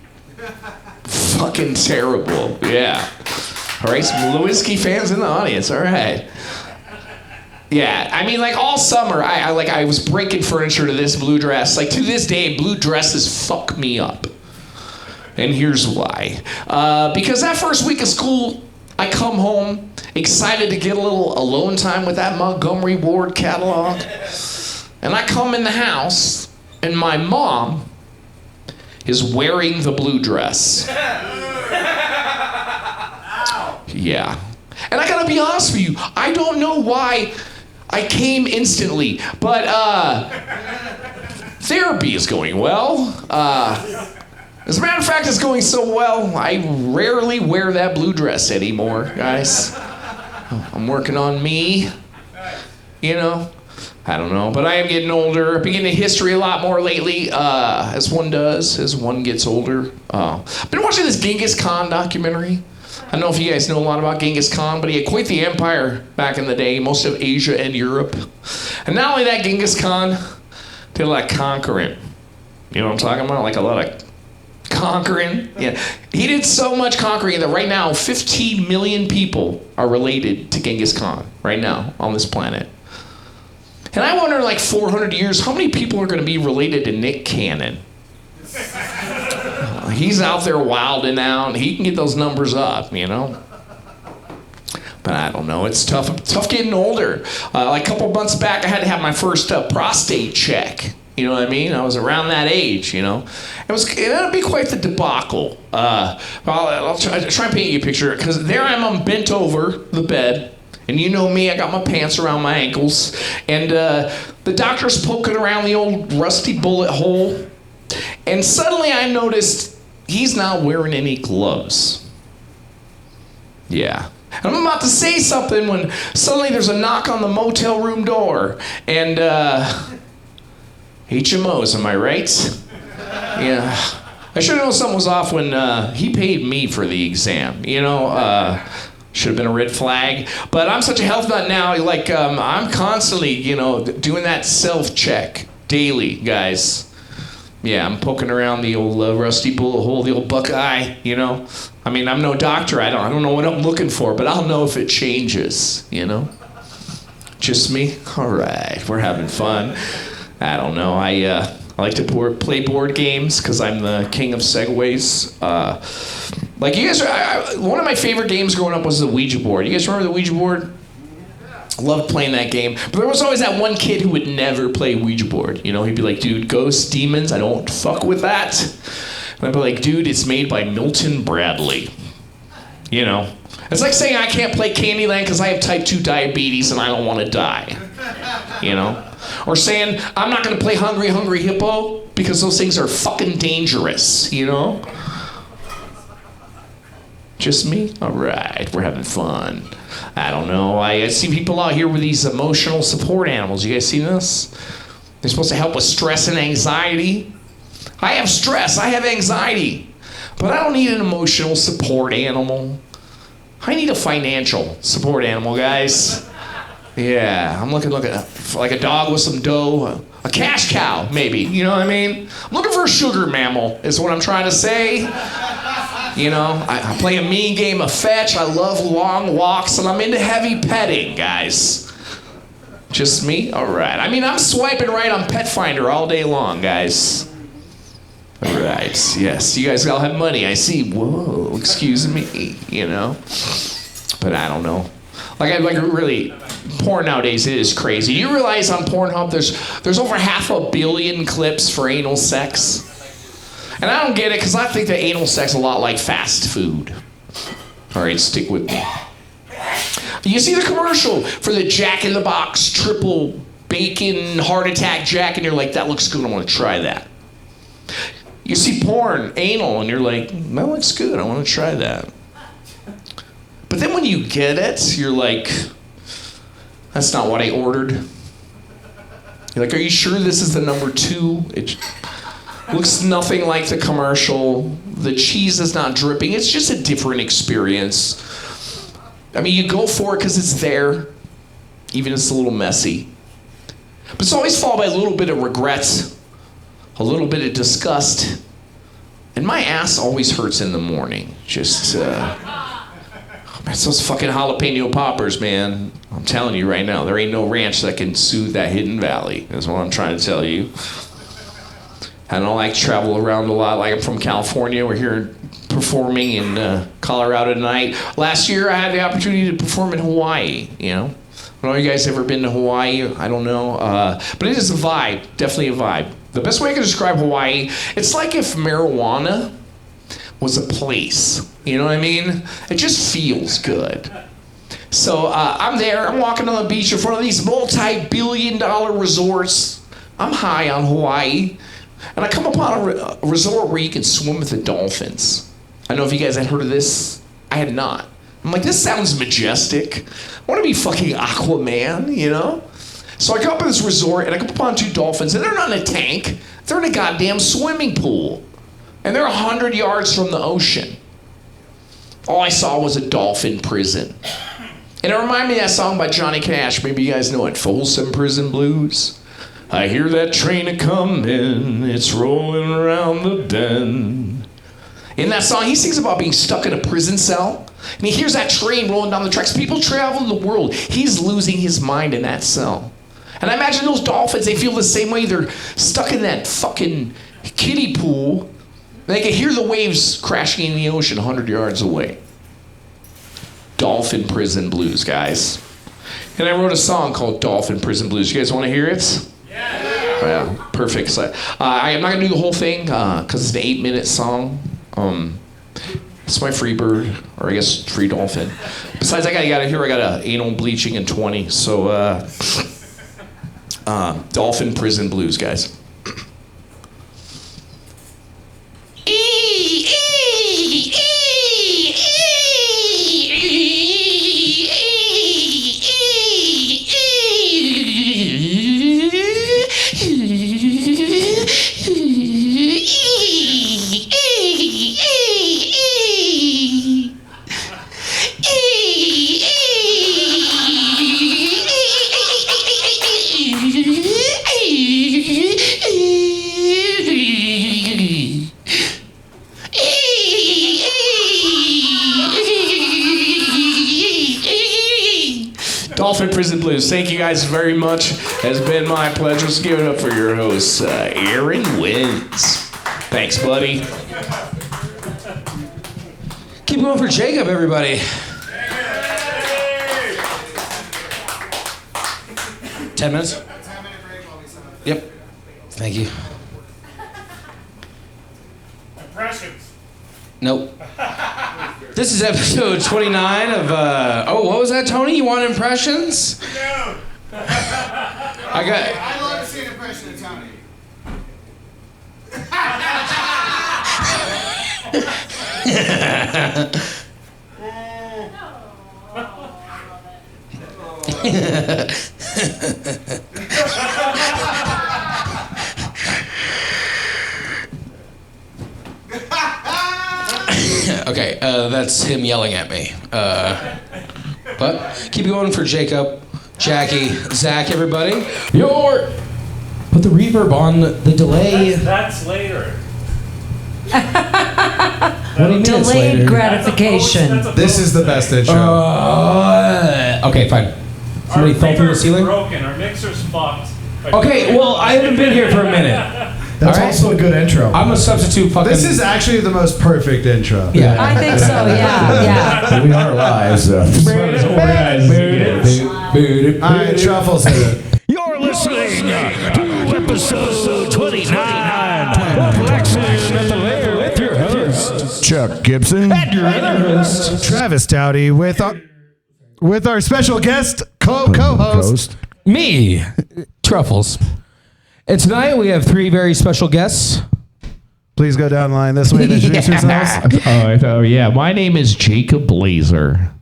Fucking terrible. Yeah. All right, some Lewinsky fans in the audience. All right. Yeah, I mean, like all summer, I was breaking furniture to this blue dress. Like to this day, blue dresses fuck me up. And here's why. Because that first week of school, I come home excited to get a little alone time with that Montgomery Ward catalog. And I come in the house, and my mom is wearing the blue dress. Yeah. And I gotta be honest with you, I don't know why I came instantly, but therapy is going well. As a matter of fact, it's going so well, I rarely wear that blue dress anymore, guys. I'm working on me, you know. I don't know, but I am getting older. I've been getting into history a lot more lately, as one does, as one gets older. I've been watching this Genghis Khan documentary. I don't know if you guys know a lot about Genghis Khan, but he had quite the empire back in the day, most of Asia and Europe. And not only that, Genghis Khan did a lot of conquering. You know what I'm talking about? Like a lot of conquering. Yeah. He did so much conquering that right now 15 million people are related to Genghis Khan right now on this planet. And I wonder, like 400 years, how many people are going to be related to Nick Cannon? He's out there wilding out, and he can get those numbers up, you know? But I don't know. It's tough getting older. Like a couple months back, I had to have my first prostate check. You know what I mean? I was around that age, you know? It ended up being quite the debacle. I'll try and paint you a picture, because there I'm bent over the bed. And you know me, I got my pants around my ankles. And the doctor's poking around the old rusty bullet hole. And suddenly I noticed he's not wearing any gloves. Yeah. And I'm about to say something when suddenly there's a knock on the motel room door. And HMOs, am I right? Yeah. I should have known something was off when he paid me for the exam. You know, should have been a red flag. But I'm such a health nut now, like I'm constantly, you know, doing that self-check daily, guys. Yeah, I'm poking around the old rusty bullet hole, the old Buckeye, you know. I mean, I'm no doctor. I don't know what I'm looking for, but I'll know if it changes, you know. Just me? All right, we're having fun. I don't know. I like to play board games because I'm the king of segues. Like you guys, one of my favorite games growing up was the Ouija board. You guys remember the Ouija board? I loved playing that game. But there was always that one kid who would never play Ouija board. You know, he'd be like, dude, ghosts, demons, I don't fuck with that. And I'd be like, dude, it's made by Milton Bradley. You know? It's like saying I can't play Candyland because I have type 2 diabetes and I don't want to die. You know? Or saying I'm not going to play Hungry Hungry Hippo because those things are fucking dangerous. You know? Just me? All right, we're having fun. I don't know. I see people out here with these emotional support animals. You guys seen this? They're supposed to help with stress and anxiety. I have stress. I have anxiety. But I don't need an emotional support animal. I need a financial support animal, guys. Yeah, I'm looking like a dog with some dough. A cash cow, maybe. You know what I mean? I'm looking for a sugar mammal, is what I'm trying to say. You know, I play a mean game of fetch. I love long walks, and I'm into heavy petting, guys. Just me? All right. I mean, I'm swiping right on Pet Finder all day long, guys. All right. Yes, you guys all have money. I see. Whoa, excuse me. You know, but I don't know. Like really, porn nowadays is crazy. You realize on Pornhub there's over 500 million clips for anal sex. And I don't get it because I think that anal sex is a lot like fast food. All right, stick with me. You see the commercial for the Jack in the Box triple bacon heart attack Jack, and you're like, that looks good, I want to try that. You see porn, anal, and you're like, that looks good, I want to try that. But then when you get it, you're like, that's not what I ordered. You're like, are you sure this is the number 2? It looks nothing like the commercial. The cheese is not dripping. It's just a different experience. I mean, you go for it because it's there, even if it's a little messy. But it's always followed by a little bit of regret, a little bit of disgust, And my ass always hurts in the morning. Just, it's those fucking jalapeno poppers, man. I'm telling you right now, there ain't no ranch that can soothe that hidden valley. That's what I'm trying to tell you. I don't like to travel around a lot. Like I'm from California. We're here performing in Colorado tonight. Last year, I had the opportunity to perform in Hawaii, you know. I don't know if you guys ever been to Hawaii. I don't know. But it is a vibe. Definitely a vibe. The best way I can describe Hawaii, it's like if marijuana was a place. You know what I mean? It just feels good. So I'm there. I'm walking on the beach in front of these multi-billion-dollar resorts. I'm high on Hawaii. And I come upon a resort where you can swim with the dolphins. I don't know if you guys had heard of this. I had not. I'm like, this sounds majestic. I want to be fucking Aquaman, you know? So I go up to this resort and I come upon 2 dolphins, and they're not in a tank. They're in a goddamn swimming pool. And they're 100 yards from the ocean. All I saw was a dolphin prison. And it reminded me of that song by Johnny Cash. Maybe you guys know it, Folsom Prison Blues. I hear that train a-comin', it's rolling around the bend. In that song, he sings about being stuck in a prison cell. And he hears that train rolling down the tracks. People travel the world. He's losing his mind in that cell. And I imagine those dolphins, they feel the same way. They're stuck in that fucking kiddie pool. They can hear the waves crashing in the ocean 100 yards away. Dolphin Prison Blues, guys. And I wrote a song called Dolphin Prison Blues. You guys want to hear it? Yeah, perfect. So, I'm not gonna do the whole thing because it's an 8-minute song. It's my free bird, or I guess free dolphin. Besides, I got a anal bleaching in 20. So, Dolphin Prison Blues, guys. Dolphin Prison Blues. Thank you guys very much. It has been my pleasure. Let's give it up for your host, Aaron Wins. Thanks, buddy. Keep going for Jacob, everybody. 10 minutes? Yep. Thank you. Impressions. Nope. This is episode 29 of, what was that, Tony? You want impressions? No. I'd love to see an impression of Tony. Okay, that's him yelling at me. But keep going for Jacob, Jacqui, Zach, everybody. Put the reverb on the delay. That's later. What do you mean it's Delayed later? gratification. This is the best intro. Okay, fine. Somebody fell through the ceiling? Broken. Our mixer's fucked. Okay, well, I haven't been here for a minute. That's All right. also a good intro. I'm a substitute fucking... This is actually the most perfect intro. Yeah. I think so, yeah. We are live, so. Alright, Truffles hit it. You're listening to episode 29 of Laxin at the Lair with your host, Chuck Gibson. and your other host, Travis Dowdy with our special guest, co-host. me, Truffles. And tonight we have 3 very special guests. Please go down the line this way and introduce yourselves. Oh, yeah. My name is Jacob Blaeser.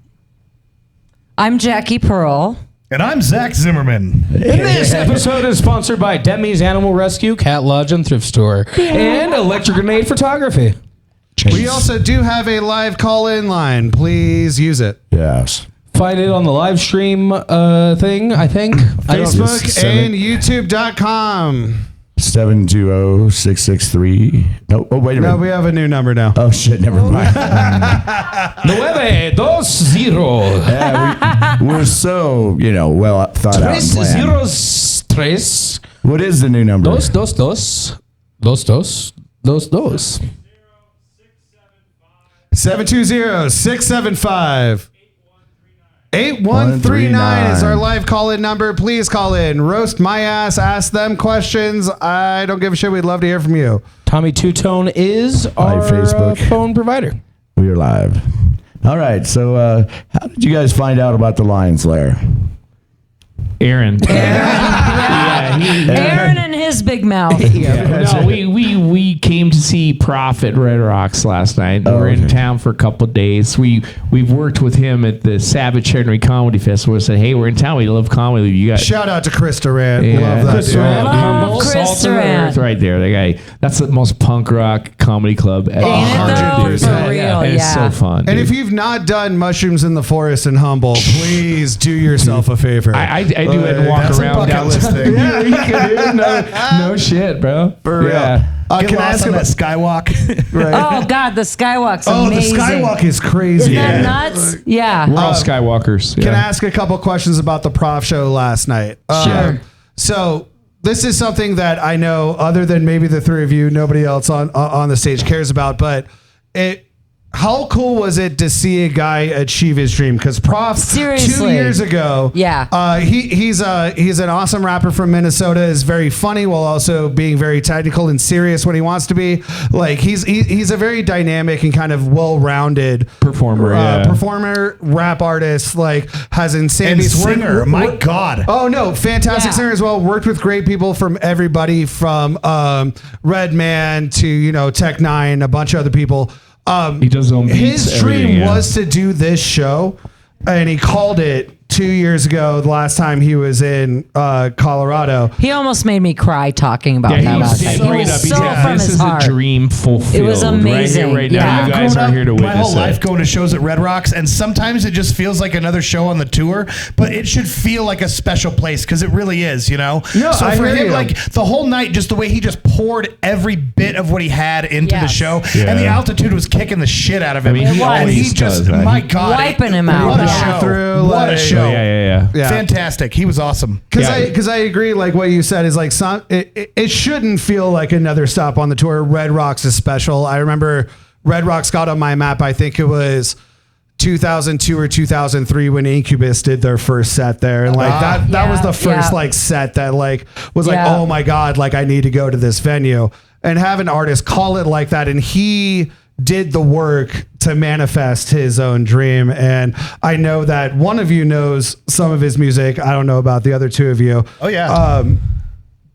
I'm Jacqui Pirl. And I'm Zack Zimmerman. And this episode is sponsored by Demi's Animal Rescue, Cat Lodge and Thrift Store, and Electric Grenade Photography. We also do have a live call-in line. Please use it. Yes. Find it on the live stream thing, I think. Facebook and YouTube.com. 720-663. No, oh, wait a minute. No, we have a new number now. Oh, shit, never mind. 920. Yeah, we're so, well thought out and planned. 303. What is the new number? Dos. 720-675-8139 is our live call-in number. Please call in. Roast my ass. Ask them questions. I don't give a shit. We'd love to hear from you. Tommy Two Tone is our Facebook. phone provider. We are live. All right, so how did you guys find out about the Lions Lair? Aaron. Aaron and his big mouth. No, we came to see Prof at Red Rocks last night. Oh, We're in okay. town for a couple of days. We've worked with him at the Savage Henry Comedy Festival. We said, hey, we're in town. We love comedy. You got Shout out to Chris Durant. Yeah. Love that Chris dude. Durant. Love Chris Salt of the Durant. Earth right there. That guy. That's the most punk rock comedy club ever. Ain't it though? 100%. For real, And it's so fun. And dude. if you've not done Mushrooms in the Forest in Humble, please do yourself a favor. I do it and walk That's a around bucket down list thing. Yeah, you can do no shit, bro. For real. Yeah. Can I ask on about that skywalk? right? Oh God, the Skywalk's Oh, amazing. the Skywalk is crazy. Isn't that nuts? Yeah. We're all Skywalkers. Can I Yeah. ask a couple questions about the Prof show last night? Sure. So this is something that I know, other than maybe the three of you, nobody else on the stage cares about. But how cool was it to see a guy achieve his dream? Because Prof, Seriously. 2 years ago, Yeah. he's an awesome rapper from Minnesota. Is very funny while also being very technical and serious when he wants to be. Like he's a very dynamic and kind of well-rounded Performer, yeah. performer, rap artist. Like has insane And singer. My God. Oh no, fantastic Yeah. singer as well. Worked with great people from everybody from Redman to Tech Nine, a bunch of other people. He does his own beats. His everything, dream yeah. was to do this show, and he called it 2 years ago. The last time he was in Colorado. He almost made me cry talking about Yeah, that he last was night. He bring it was up. He so said, from this his is heart. a dream fulfilled. It was amazing. Right here, right now. Yeah. You guys are here to my witness whole life it. going to shows at Red Rocks, and sometimes it just feels like another show on the tour, but it should feel like a special place because it really is, No, so I for hear him, you. like the whole night, just the way he just poured every bit of what he had into the Yes. show, Yeah. and the altitude was kicking the shit out of him. I mean, he and he always just, does that. my God, Wiping him out. What a Yeah. show! Through, What a like- show! Yeah. Fantastic. He was awesome. Because I agree, like what you said is like it shouldn't feel like another stop on the tour. Red Rocks is special. I remember Red Rocks got on my map. I think it was 2002 or 2003 when Incubus did their first set there, and like that was the first like set that like was like, Yeah. oh my God, like I need to go to this venue, and have an artist call it like that, and he did the work to manifest his own dream. And I know that one of you knows some of his music. I don't know about the other two of you. Oh, yeah.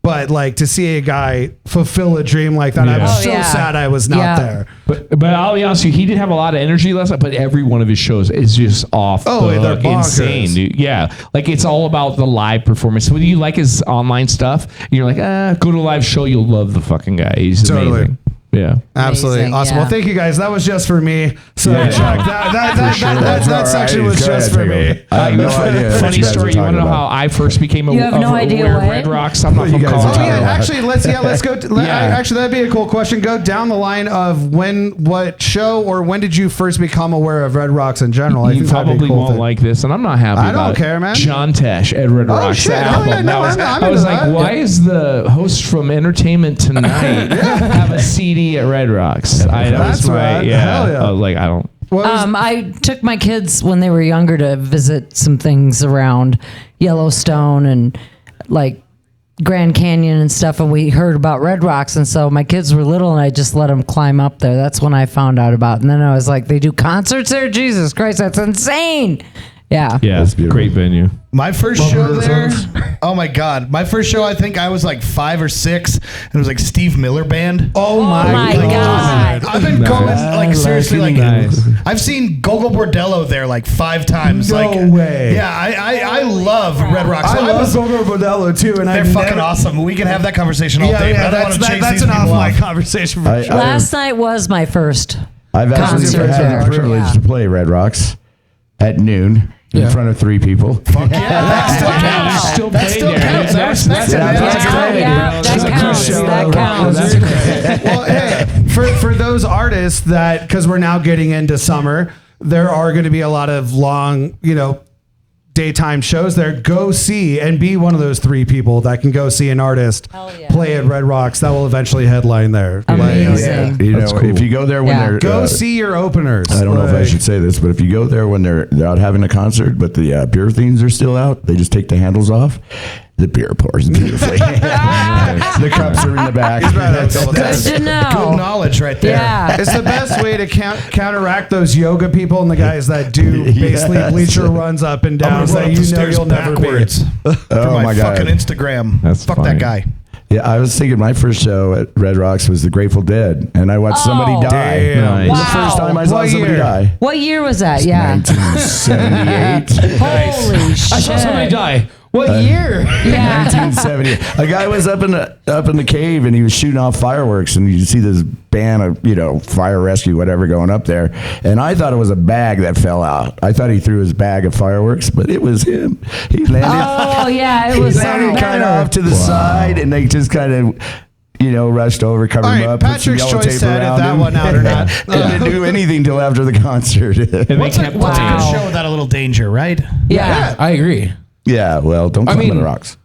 But like to see a guy fulfill a dream like that, I Yeah. was Oh, so yeah. sad I was not Yeah. there. But I'll be honest with you, he did have a lot of energy last night, but every one of his shows is just off Oh, the they're hook, bonkers. insane, dude. Yeah. Like it's all about the live performance. Whether you like his online stuff, and you're like, go to a live show, you'll love the fucking guy. He's Totally. amazing. Yeah. Absolutely Amazing, awesome. yeah. Well, thank you guys. That was just for me. So Yeah. Chuck, that section was just for me. I have no idea. what Funny you guys are story. You want talking to know about. how I first became You have no idea aware of what? Red Rocks? I'm not You from guys are Oh Colorado. talking yeah, about. let's go. Actually, that'd be a cool question. Go down the line of what show or when did you first become aware of Red Rocks in general? I You think that'd be a probably cool won't thing. like this, and I'm not happy I about don't it. care, man. John Tesh at Red Rocks. shit. the Oh, album. yeah, no, That was- I'm I was into like, that. why is the host from Entertainment Tonight have a CD at Red Rocks? That That's was my, right. yeah. Hell yeah. I was like, I don't. What was- I took my kids when they were younger to visit some things around Yellowstone and like Grand Canyon and stuff, and we heard about Red Rocks, and so my kids were little, and I just let them climb up there. That's when I found out about it. And then I was like, they do concerts there? Jesus Christ, that's insane. Yeah. Yeah, That's beautiful. great venue. My first show there, oh my God. My first show, I think I was like 5 or 6, and it was like Steve Miller Band. oh my God. I've been going, like seriously, like Nice. I've seen Gogo Bordello there like 5 times. No like, way. Yeah, I love Red Rocks. I So love Gogo Bordello too, and they're I've fucking never- awesome. We can have that conversation all day. Yeah, but I don't want to chase that's these an people off-mic off. conversation for sure. Last night was my first. I've actually Concert had there. the privilege Yeah. to play Red Rocks at noon in front of 3 people. Fuck yeah, that still Wow. counts. Still That played still there. counts. I respect it, man. Yeah, That's that's great. great. Yeah, that There's a counts. counts. show. That counts. Well, hey, for those artists that, because we're now getting into summer, there are going to be a lot of long, daytime shows there. Go see and be one of those 3 people that can go see an artist play at Red Rocks that will eventually headline there. Amazing. If you go there when they're Go see your openers. I don't know if I should say this, but if you go there when they're out having a concert, but the beer themes are still out, they just take the handles off. The beer pours beautifully. The cups are in the back. Good to know. Good knowledge right there. Yeah. It's the best way to counteract those yoga people and the guys that do basically bleacher runs up and downs that you'll never be. Oh my God. Fucking Instagram. Fuck funny. that guy. Yeah, I was thinking my first show at Red Rocks was the Grateful Dead, and I watched somebody die. Damn. It was the first time I saw somebody die. What year was that? Yeah. 1978. Holy shit. I saw somebody die. What year? Yeah. 1970. A guy was up in the cave and he was shooting off fireworks, and you see this band of fire rescue whatever going up there, and I thought it was a bag that fell out. I thought he threw his bag of fireworks, but it was him. He landed. Oh yeah, it was He landed kind of off to the side, and they just kind of. Rushed over, covered him up, Patrick's put some yellow choice tape said around if that him. one out or not. They didn't do anything till after the concert. And they kept What's a playing. good show without a little danger, right? Yeah. I agree. Yeah, well, don't climb on the rocks.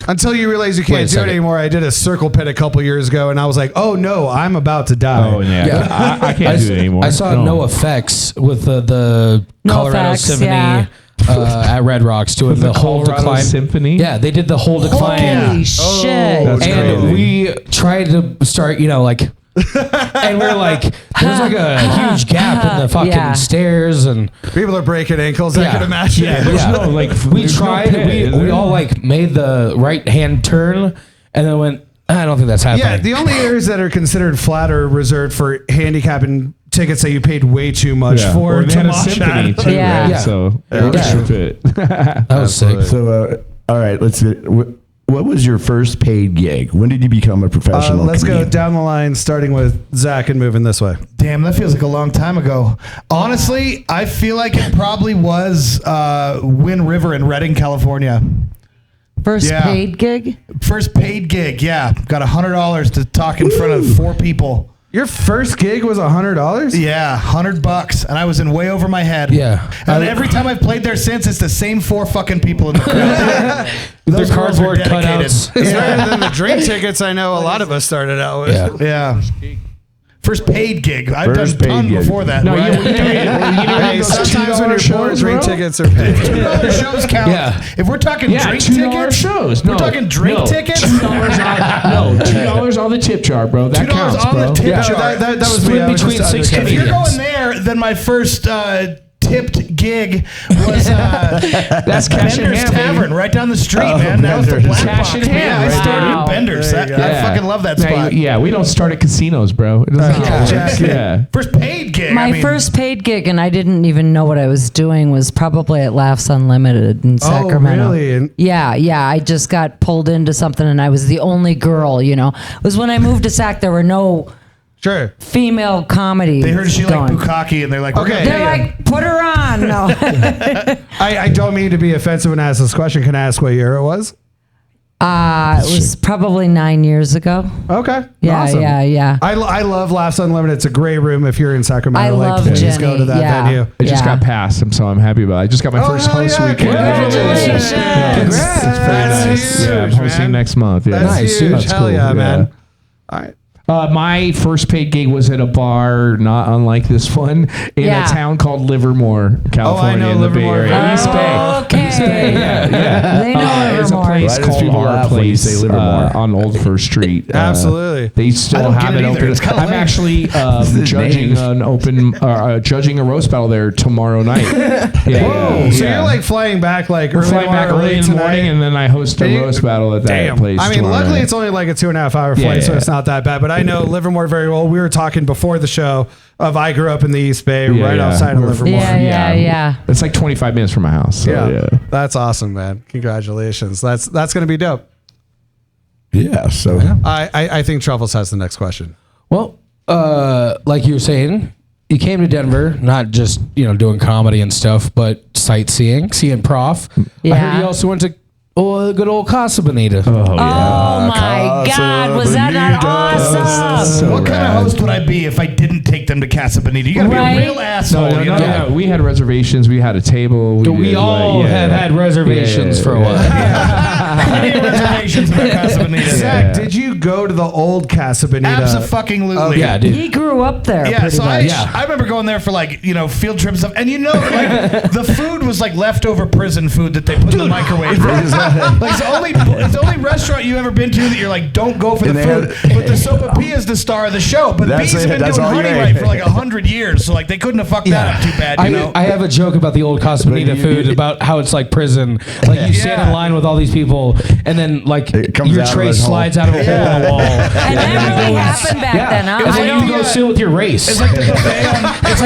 Until you realize you Wait a can't do it second. anymore. I did a circle pit a couple years ago, and I was like, "Oh no, I'm about to die." Oh yeah, I can't do it anymore. I saw No Effects with the No Colorado Effects, Symphony yeah. At Red Rocks doing the whole Colorado decline Symphony? Yeah, they did the whole decline. Holy shit. That's And crazy. we tried to start, and we're like, there's like a huge gap in the fucking Yeah. stairs, and People are breaking ankles. I Yeah. can imagine. Yeah, there's no like. we there's no tried. pit, is we there? all made the right hand turn, and then went. I don't think that's happening. Yeah, the only areas that are considered flat are reserved for handicapping tickets that you paid way too much for Or they to had a mosh symphony at. too, Yeah. right? Yeah. So Yeah. extra pit. that was sick. So, all right, let's see. What was your first paid gig? When did you become a professional Let's go comedian? down the line, starting with Zach and moving this way. Damn, that feels like a long time ago. Honestly, I feel like it probably was Wind River in Redding, California. First Yeah. paid gig? First paid gig, yeah. Got $100 to talk in front of 4 people. Your first gig was $100? Yeah, $100, and I was in way over my head. Yeah. And every time I've played there since, it's the same 4 fucking people in the crowd. Their Those girls are cardboard dedicated. cutouts. It's better than the drink tickets I know a lot of us started out with. Yeah. Yeah. First paid gig. I've First done a paid ton gig. before that. No, right? Hey, sometimes when you're poor, drink tickets are paid. $2 shows count. Yeah. If we're talking Yeah, drink $2 tickets, shows. we're talking drink tickets. $2 on the tip jar, bro. That $2 counts, on bro. the tip Yeah. jar. That was Split me. I was between just 6 If you're comedians. going there, then my first tipped gig was That's cash in Bender's hand, baby. Tavern right down the street, man. That was the Bender's. black Cash in box. hand, Yeah, I right started there. at Bender's. There you I Yeah. fucking love that Now, spot. yeah, we don't start at casinos, bro. It doesn't Yeah. First paid gig. My I mean, first paid gig, and I didn't even know what I was doing, was probably at Laughs Unlimited in Sacramento. really? And- Yeah. I just got pulled into something, and I was the only girl. It was when I moved to Sac. There were no Sure. female comedy. they heard she going. liked bukkake, and they're like, Okay. They're like, put her on. No. I don't mean to be offensive when I ask this question. Can I ask what year it was? It was probably 9 years ago. Okay. Yeah, Awesome. yeah. I love Laughs Unlimited. It's a great room if you're in Sacramento. I love please Jenny. go to that Yeah. venue. It just Yeah. got passed, so I'm happy about it. I just got my first hell host yeah. weekend. Congratulations. Yeah, it's Congrats. pretty That's nice. huge, Yeah, I'm hosting man. next month. Yeah. That's Nice, huge. that's Hell cool. yeah, Yeah. man. All right. My first paid gig was at a bar, not unlike this one, in Yeah. a town called Livermore, California, know in the Bay Livermore. Area. East Bay. Okay. East Bay, yeah. They know There's a Livermore. place Why does called people Our laugh when you Place say Livermore? on Old First Street. Absolutely. They I still don't have get it it either. open. It's kinda I'm lame. actually judging names. an open, judging a roast battle there tomorrow night. Whoa. So you're like flying back like We're flying back early in the tonight? morning, and then I host a And you- roast battle at that Damn. place. I mean, tomorrow luckily night. it's only like a 2.5 hour flight, Yeah, so yeah. it's not that bad. But I know Livermore very well. We were talking before the show of I grew up in the East Bay, Yeah, right yeah. outside of We're- Livermore. Yeah. It's like 25 minutes from my house. So, yeah. That's awesome, man. Congratulations. That's gonna be dope. Yeah, so I think Truffles has the next question. Well, like you were saying, you came to Denver, not just doing comedy and stuff, but sightseeing, seeing Prof. I Yeah. heard you also went to Oh, the good old Casa Bonita. Oh my God, was that not awesome? What kind of host would I be if I didn't take them to Casa Bonita? You gotta be a real asshole. No. We had reservations. We had a table. We all have had reservations for a while. Plenty of reservations at Casa Bonita. Zach, did you go to the old Casa Bonita? Absolutely. Oh, yeah, dude. He grew up there. Yeah, pretty so much. I remember going there for like, field trips and stuff. And the food was like leftover prison food that they put in the microwave. Like it's the only restaurant you've ever been to that you're like, don't go for the food. But the Sopapilla is the star of the show. But Bees have been doing Honey Right for like 100 years. So like they couldn't have fucked that up too bad, I have a joke about the old Casa Bonita food, about how it's like prison. Like you stand in line with all these people and then like your tray slides out of a hole in the wall. And that really happened back then, huh? And then you go sit with your race. It's like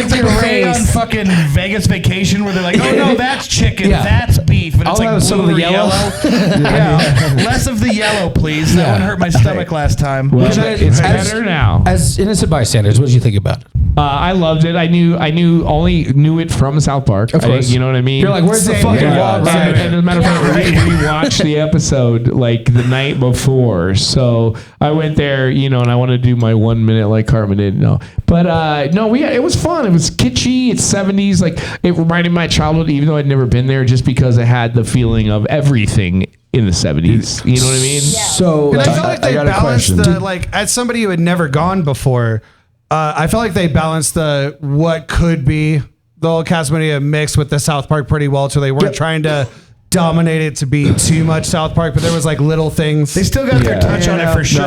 the buffet on fucking Vegas Vacation where they're like, oh no, that's chicken, that's beef. And it's I'll like have some of the yellow. Less of the yellow, please. That one hurt my stomach last time. Well, it's better now. As innocent bystanders, what did you think about it? I loved it. I only knew it from South Park. Of course. You know what I mean? You're like, where's the fucking log? And as a matter of fact, we watched the episode like the night before. So I went there, and I want to do my 1 minute like Carmen did. No, but it was fun. It was kitschy. It's 70s. Like it reminded me of my childhood, even though I'd never been there, just because I had the feeling of everything in the 70s. You know what I mean? So I feel like they balanced as somebody who had never gone before, I felt like they balanced what could be the old Casa Bonita mixed with the South Park pretty well, so they weren't trying to dominate it to be too much South Park, but there was like little things. They still got their touch on it for sure.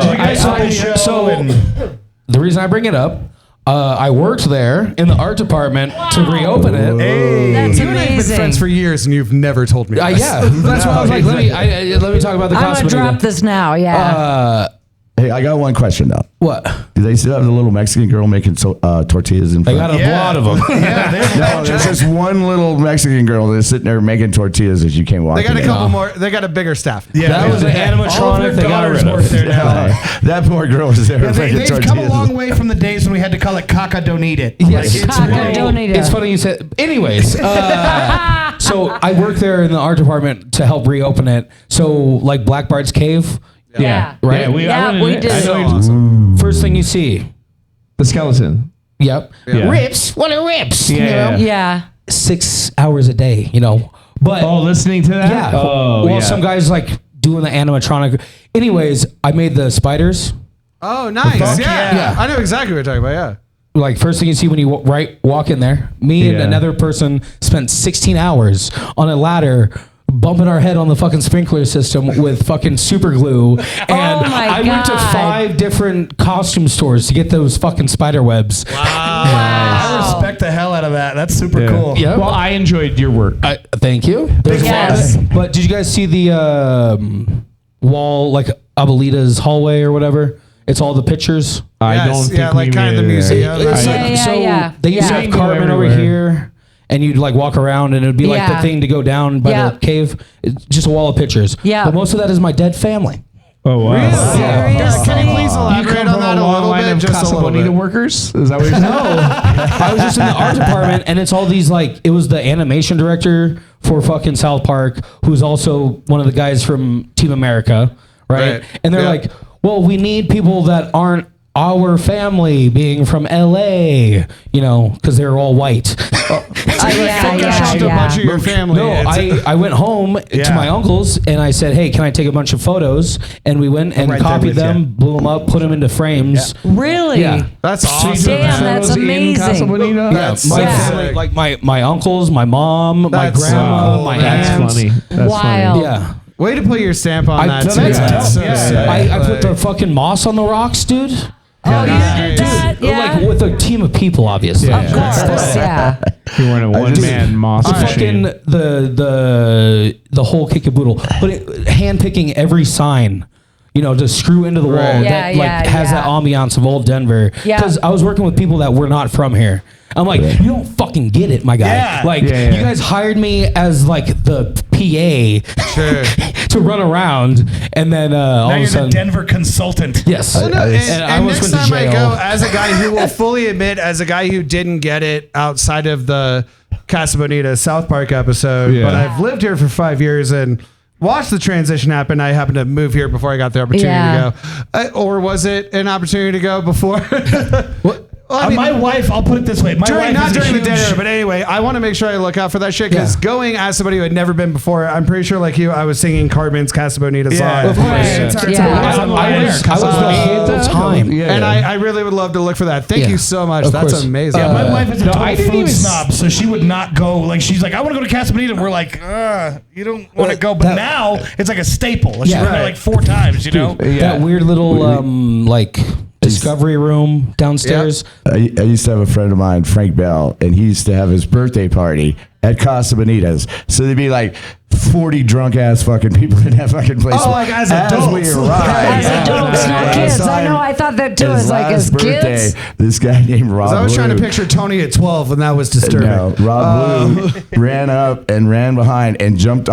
The reason I bring it up, I worked there in the art department to reopen it. Hey, That's you and I have been amazing. friends for years, and you've never told me. Yeah, that's why I was like, let me talk about the I'm Casa gonna drop Bonita. this now. Yeah. Hey, I got one question though. What? Do they still have the little Mexican girl making tortillas in They front? got a lot of them. No, there's just one little Mexican girl that's sitting there making tortillas as you came walking. They got a in. couple more. They got a bigger staff. Yeah, That was an animatronic they got rid of. there now. That poor girl was there making They've tortillas. come a long way from the days when we had to call it caca don't eat it. Yes. Caca don't eat it. It's funny you said. Anyways, so I worked there in the art department to help reopen it. So like Black Bart's Cave. Yeah. Right? We did. I know Awesome. First thing you see. The skeleton. Yep. Yeah. Rips. What are rips? Yeah. Yeah. 6 hours a day, But Listening to that? yeah. Oh, well, some guys like doing the animatronic. Anyways, I made the spiders. Oh, nice. fuck? Yeah. Yeah. I know exactly what you're talking about. Yeah. Like first thing you see when you walk in there, me and Yeah. another person spent 16 hours on a ladder bumping our head on the fucking sprinkler system with fucking super glue. And I went to God. 5 different costume stores to get those fucking spider webs. I respect the hell out of that. That's super cool. Yeah. Well, I enjoyed your work. Thank you. There's Yes. a lot. But did you guys see the wall, like Abuelita's hallway or whatever? It's all the pictures. I Yes, don't think yeah, like we kind of the made it. museum. It's Yeah, yeah, so yeah. they used to Yeah. have Carmen over Everywhere. here, and you'd like walk around, and it'd be like the Yeah. thing to go down by Yeah. the cave. It's just a wall of pictures. Yeah. But most of that is my dead family. Oh, wow. Seriously? Can you please You elaborate come on from that a a long little line bit? of Just a Casa little Bonita bit. workers? Is that what you're saying? I was just in the art department, and it's all these like it was the animation director for fucking South Park, who's also one of the guys from Team America, right? Right. And they're Yeah. like, well, we need people that aren't our family, being from LA, because they're all white. Photoshopped a bunch of your family. No, I went home to my uncle's and I said, hey, can I take a bunch of photos? And we went and right there copied with them, you. blew them up, put them into frames. Really? Yeah. That's awesome. Damn, that's Photos in Casa amazing. Bonita? Yeah, That's my so family, sick. like my uncles, my mom, my That's so grandma, cool, my man. aunts. That's funny. That's Wild. Yeah. Way to put your stamp on that, so too. that's That's so dope. Yeah. sick. I put the fucking moss on the rocks, dude. Oh, you did that? Yeah. Like with a team of people, obviously. Of course, yeah. You're wearing a one-man moss The machine. fucking the whole kickaboodle, but hand picking every sign, to screw into the wall Right. that Yeah, has yeah. that ambiance of old Denver. Yeah. Because I was working with people that were not from here. I'm like, you don't fucking get it, my guy. Yeah. Like, Yeah. you guys hired me as like the PA Sure. to run around, and then all Now of a you're the sudden, Denver consultant. yes. Well, no, And I and almost next went to time I jail. go, as a guy who will fully admit, as a guy who didn't get it outside of the Casa Bonita South Park episode, Yeah. but I've lived here for 5 years, and watched the transition happen. I happened to move here before I got the opportunity to go. Or was it an opportunity to go before? Well, I mean, my wife, I'll put it this way. My wife not is a during the huge- dinner, but anyway, I want to make sure I look out for that shit because going as somebody who had never been before, I'm pretty sure like you, I was singing Carmen's Casa Bonita song. Of course. the entire time. I was the whole time. And I really would love to look for that. Thank you so much. Of That's course. amazing. Yeah, my wife is a total I didn't food even snob, so she would not go. Like, she's like, I want to go to Casa Bonita. And we're like, you don't want to go. But now it's like a staple. She's been there like 4 times, you know? That weird little like discovery room downstairs. I used to have a friend of mine, Frank Bell, and he used to have his birthday party at Casa Bonita's. So there'd be like 40 drunk ass fucking people in that fucking place. Oh, like as adults. we arrived. As adults, not kids. I know. I thought that too. It's like as kids. This guy named Rob. I was trying to Blue- picture Tony at 12, and that was disturbing. No, Rob Blue ran up and ran behind and jumped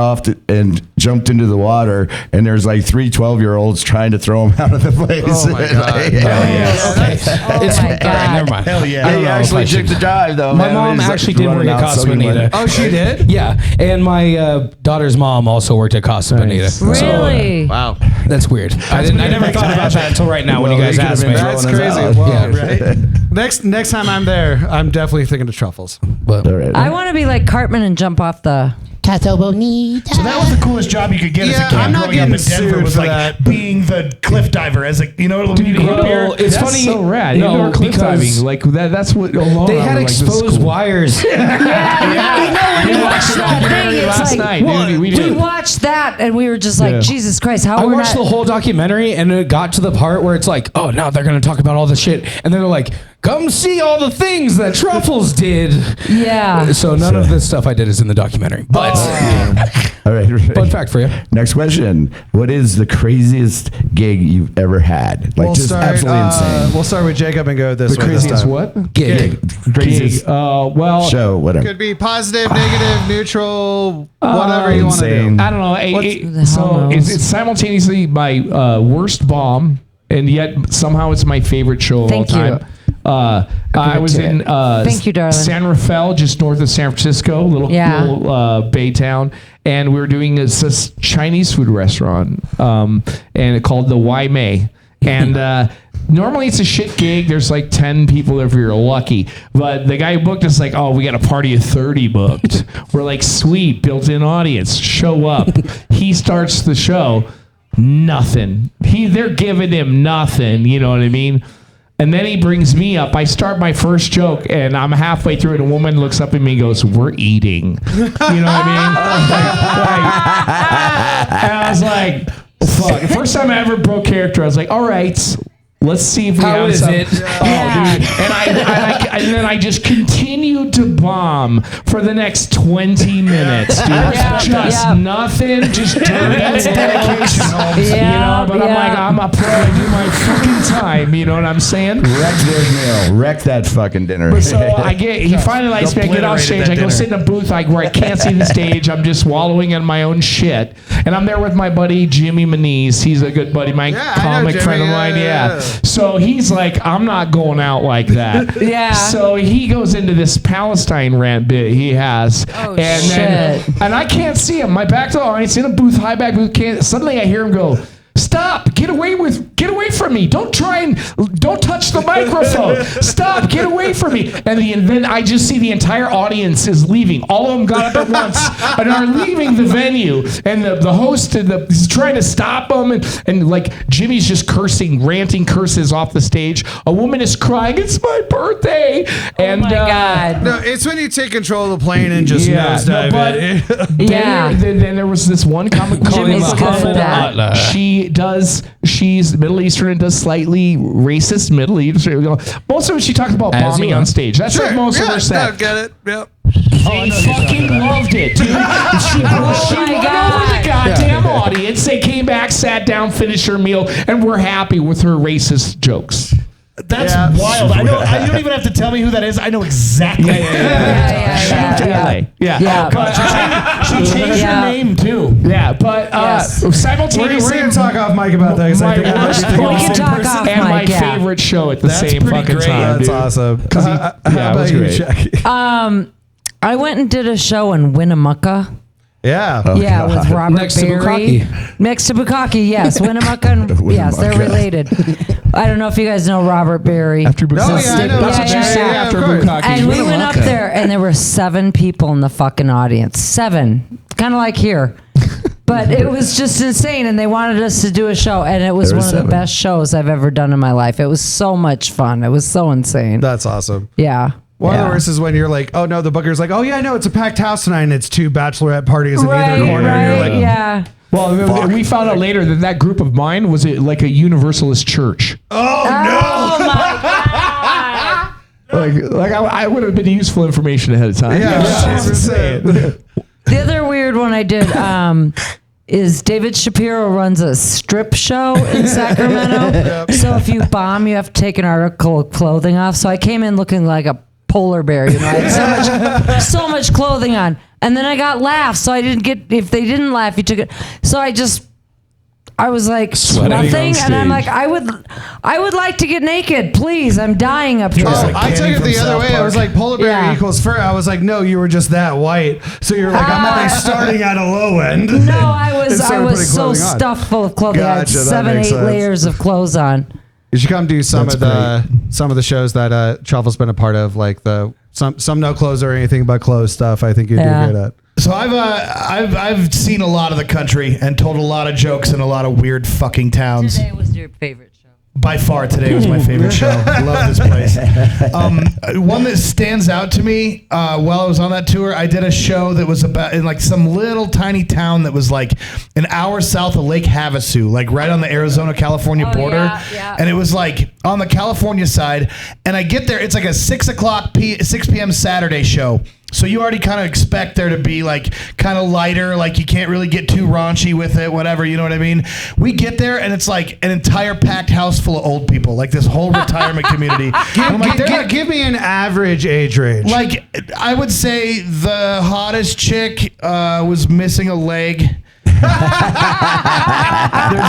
jumped into the water, and there's like 3 12-year-olds trying to throw him out of the place. Oh my God. Okay. Oh my God. All right, never mind. Hell yeah. He actually took the dive though. My man. mom He was, actually like, did work running at out Casa soaking wet. Bonita. Oh, she did? Yeah, and my daughter's mom also worked at Casa Bonita. Really? Wow. That's weird. I never thought about that until right now when you Well, guys he could have asked been me. throwing That's us crazy. out. Whoa, Yeah. right? Next time I'm there, I'm definitely thinking of Truffles. But All right. I want to be like Cartman and jump off the. Casa Bonita. So that was the coolest job you could get as a kid I'm not growing up in getting Denver sued was for like that. being the cliff diver as a, you know, when you grew up here. Well, it's That's funny. so rad. No, Indoor cliff because diving, like that's what alone. they I had was like, this is exposed cool. wires. We watched that thing. It's last like, night, what? dude. We We did. watched that and we were just like, Yeah. Jesus Christ, how I we're watched not. the whole documentary and it got to the part where it's like, oh, now they're going to talk about all the shit. And then they're like, come see all the things that Truffles did. Yeah. So none of this stuff I did is in the documentary. But All right. fun fact for you. Next question. What is the craziest gig you've ever had? Like just absolutely insane. We'll start with Jacob and go this The way. this craziest time. what? Gig. Craziest Well, show, whatever. Could be positive, negative, neutral, whatever you want to insane. do. I don't know. Who the hell So knows? it's simultaneously my worst bomb, and yet somehow it's my favorite show of Thank all you. time. I was in Thank you, darling. San Rafael, just north of San Francisco, little bay town, and we were doing this Chinese food restaurant, and it called the Wai Mei, and. Normally it's a shit gig. There's like 10 people if you're lucky. But the guy who booked us like, oh, we got a party of 30 booked. We're like, sweet, built-in audience. Show up. He starts the show. Nothing. They're giving him nothing. You know what I mean? And then he brings me up. I start my first joke, and I'm halfway through, and a woman looks up at me and goes, "We're eating." You know what I mean? And I was like, fuck. The first time I ever broke character, I was like, all right, let's see if we How have is some. it? Oh, dude. And then I just continued to bomb for the next 20 minutes, dude. Just nothing, just dirty dedication. You know, but I'm like, I'm a pro. I do my fucking time. You know what I'm saying? Wreck their meal. Wreck that fucking dinner. But so he finally likes me. I get off stage. I go sit in a booth where I can't see the stage. I'm just wallowing in my own shit. And I'm there with my buddy Jimmy Maniz. He's a good buddy, my comic friend of mine. Yeah. So he's like, I'm not going out like that. Yeah. So he goes into this Palestine rant bit he has. Oh, and I can't see him. My back to the audience in a booth, high back booth. Suddenly I hear him go, "Stop! Get away from me! Don't touch the microphone! Stop! Get away from me!" And then I just see the entire audience is leaving. All of them got up at once and are leaving the venue. And the host is trying to stop them. And like Jimmy's just ranting curses off the stage. A woman is crying, "It's my birthday!" And oh my God. No, it's when you take control of the plane and just nosedive it. Then there was this one comic called Jimmy's good at that. She's Middle Eastern and does slightly racist Middle Eastern. Most of it she talks about bombing on stage. That's like most of her set. Get it. Yep. They fucking loved it, dude. She won over the goddamn audience. They came back, sat down, finished her meal, and we're happy with her racist jokes. That's wild. I know. You don't even have to tell me who that is. I know exactly. She moved to LA. Yeah. But, she changed her name too. Yeah, but simultaneously, We're gonna talk off mic about that. 'cause I think We can talk off and my mic, yeah. favorite show at the same fucking time. That's dude. awesome. Yeah, How it was about you, great. Jacqui? I went and did a show in Winnemucca. Yeah. Yeah, with Robert Next to Berry. Bukkake. Next to Bukkake, yes. Winnemucca. Yes, they're related. I don't know if you guys know Robert Berry. After Bukkake. No, yeah, I know. That's Yeah, what you yeah, say yeah, after of course. Bukkake. And we went up there, and there were 7 people in the fucking audience. 7. Kind of like here. But it was just insane, and they wanted us to do a show, and it was There one were of the 7. best shows I've ever done in my life. It was so much fun. It was so insane. That's awesome. Yeah. One of Yeah. the worst is when you're like, oh no, the booker's like, oh yeah, I know it's a packed house tonight, and it's 2 bachelorette parties in either corner. And you're like, yeah. Well, we found out later that that group of mine was like a Universalist church. Oh my God. Like I would have been useful information ahead of time. The other weird one I did is David Shapiro runs a strip show in Sacramento. So if you bomb, you have to take an article of clothing off. So I came in looking like a polar bear. You know, I had so much clothing on, and then I got laughs. So I didn't get. If they didn't laugh, you took it. So I was like nothing, and I'm like, I would like to get naked, please. I'm dying up here. Oh, like I took Kenny it from the other South way. I was Park. like, polar bear Yeah. equals fur. I was like, no, you were just that white. So you're like, I'm only starting at a low end. No, I was And started putting so clothing on. stuffed full of clothing. I had Gotcha, that 7, 8 makes sense. layers of clothes on. You should come do some That's of the shows that Truffles been a part of, like some no clothes or anything but clothes stuff. I think you'd Yeah. do good at. So I've seen a lot of the country and told a lot of jokes in a lot of weird fucking towns. Today was your favorite show. By far, today was my favorite show. I love this place. One that stands out to me while I was on that tour, I did a show that was about in like some little tiny town that was like an hour south of Lake Havasu, like right on the Arizona-California border. yeah. And it was like on the California side. And I get there, it's like a 6 p.m. Saturday show. So you already kind of expect there to be like kind of lighter, like you can't really get too raunchy with it, whatever, you know what I mean? We get there and it's like an entire packed house full of old people, like this whole retirement community. And I'm like, they're like, Give me an average age range. like, I would say the hottest chick was missing a leg. There's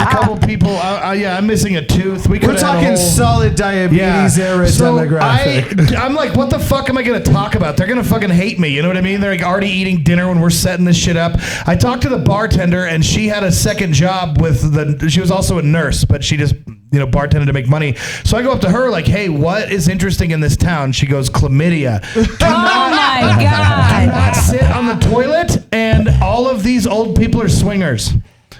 a couple people. Yeah, I'm missing a tooth. We're talking solid diabetes era demographic. I'm like, what the fuck am I gonna talk about? They're gonna fucking hate me. You know what I mean? They're like already eating dinner when we're setting this shit up. I talked to the bartender, and she had a second job with she was also a nurse, but she just bartended to make money. So I go up to her like, hey, what is interesting in this town? She goes, chlamydia. Oh my God. Not sit on the toilet, and all of these old people are swingers.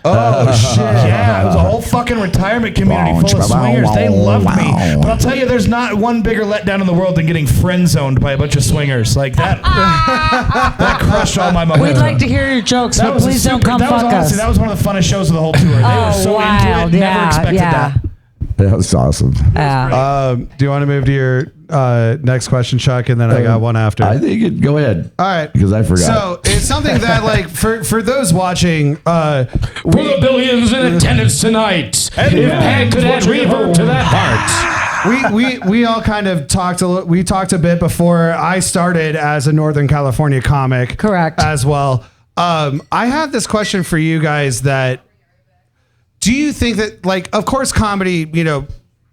Oh shit! Yeah, it was a whole fucking retirement community full of swingers. They loved me. But I'll tell you, there's not one bigger letdown in the world than getting friend zoned by a bunch of swingers. Like that, that crushed all my momentum. We'd like to hear your jokes, That but was a please don't super- come that was fuck honestly, us. That was one of the funnest shows of the whole tour. They were so into it. Never expected that. That was awesome. Do you want to move to your next question, Chuck, and then I got one after? I think it. Go ahead. All right, because I forgot. So it's something that, like, for those watching, For the billions in attendance tonight, if Pat could add reverb to that part. we all kind of talked we talked a bit before I started as a Northern California comic. Correct. As well. I have this question for you guys that. Do you think that, like, of course, comedy,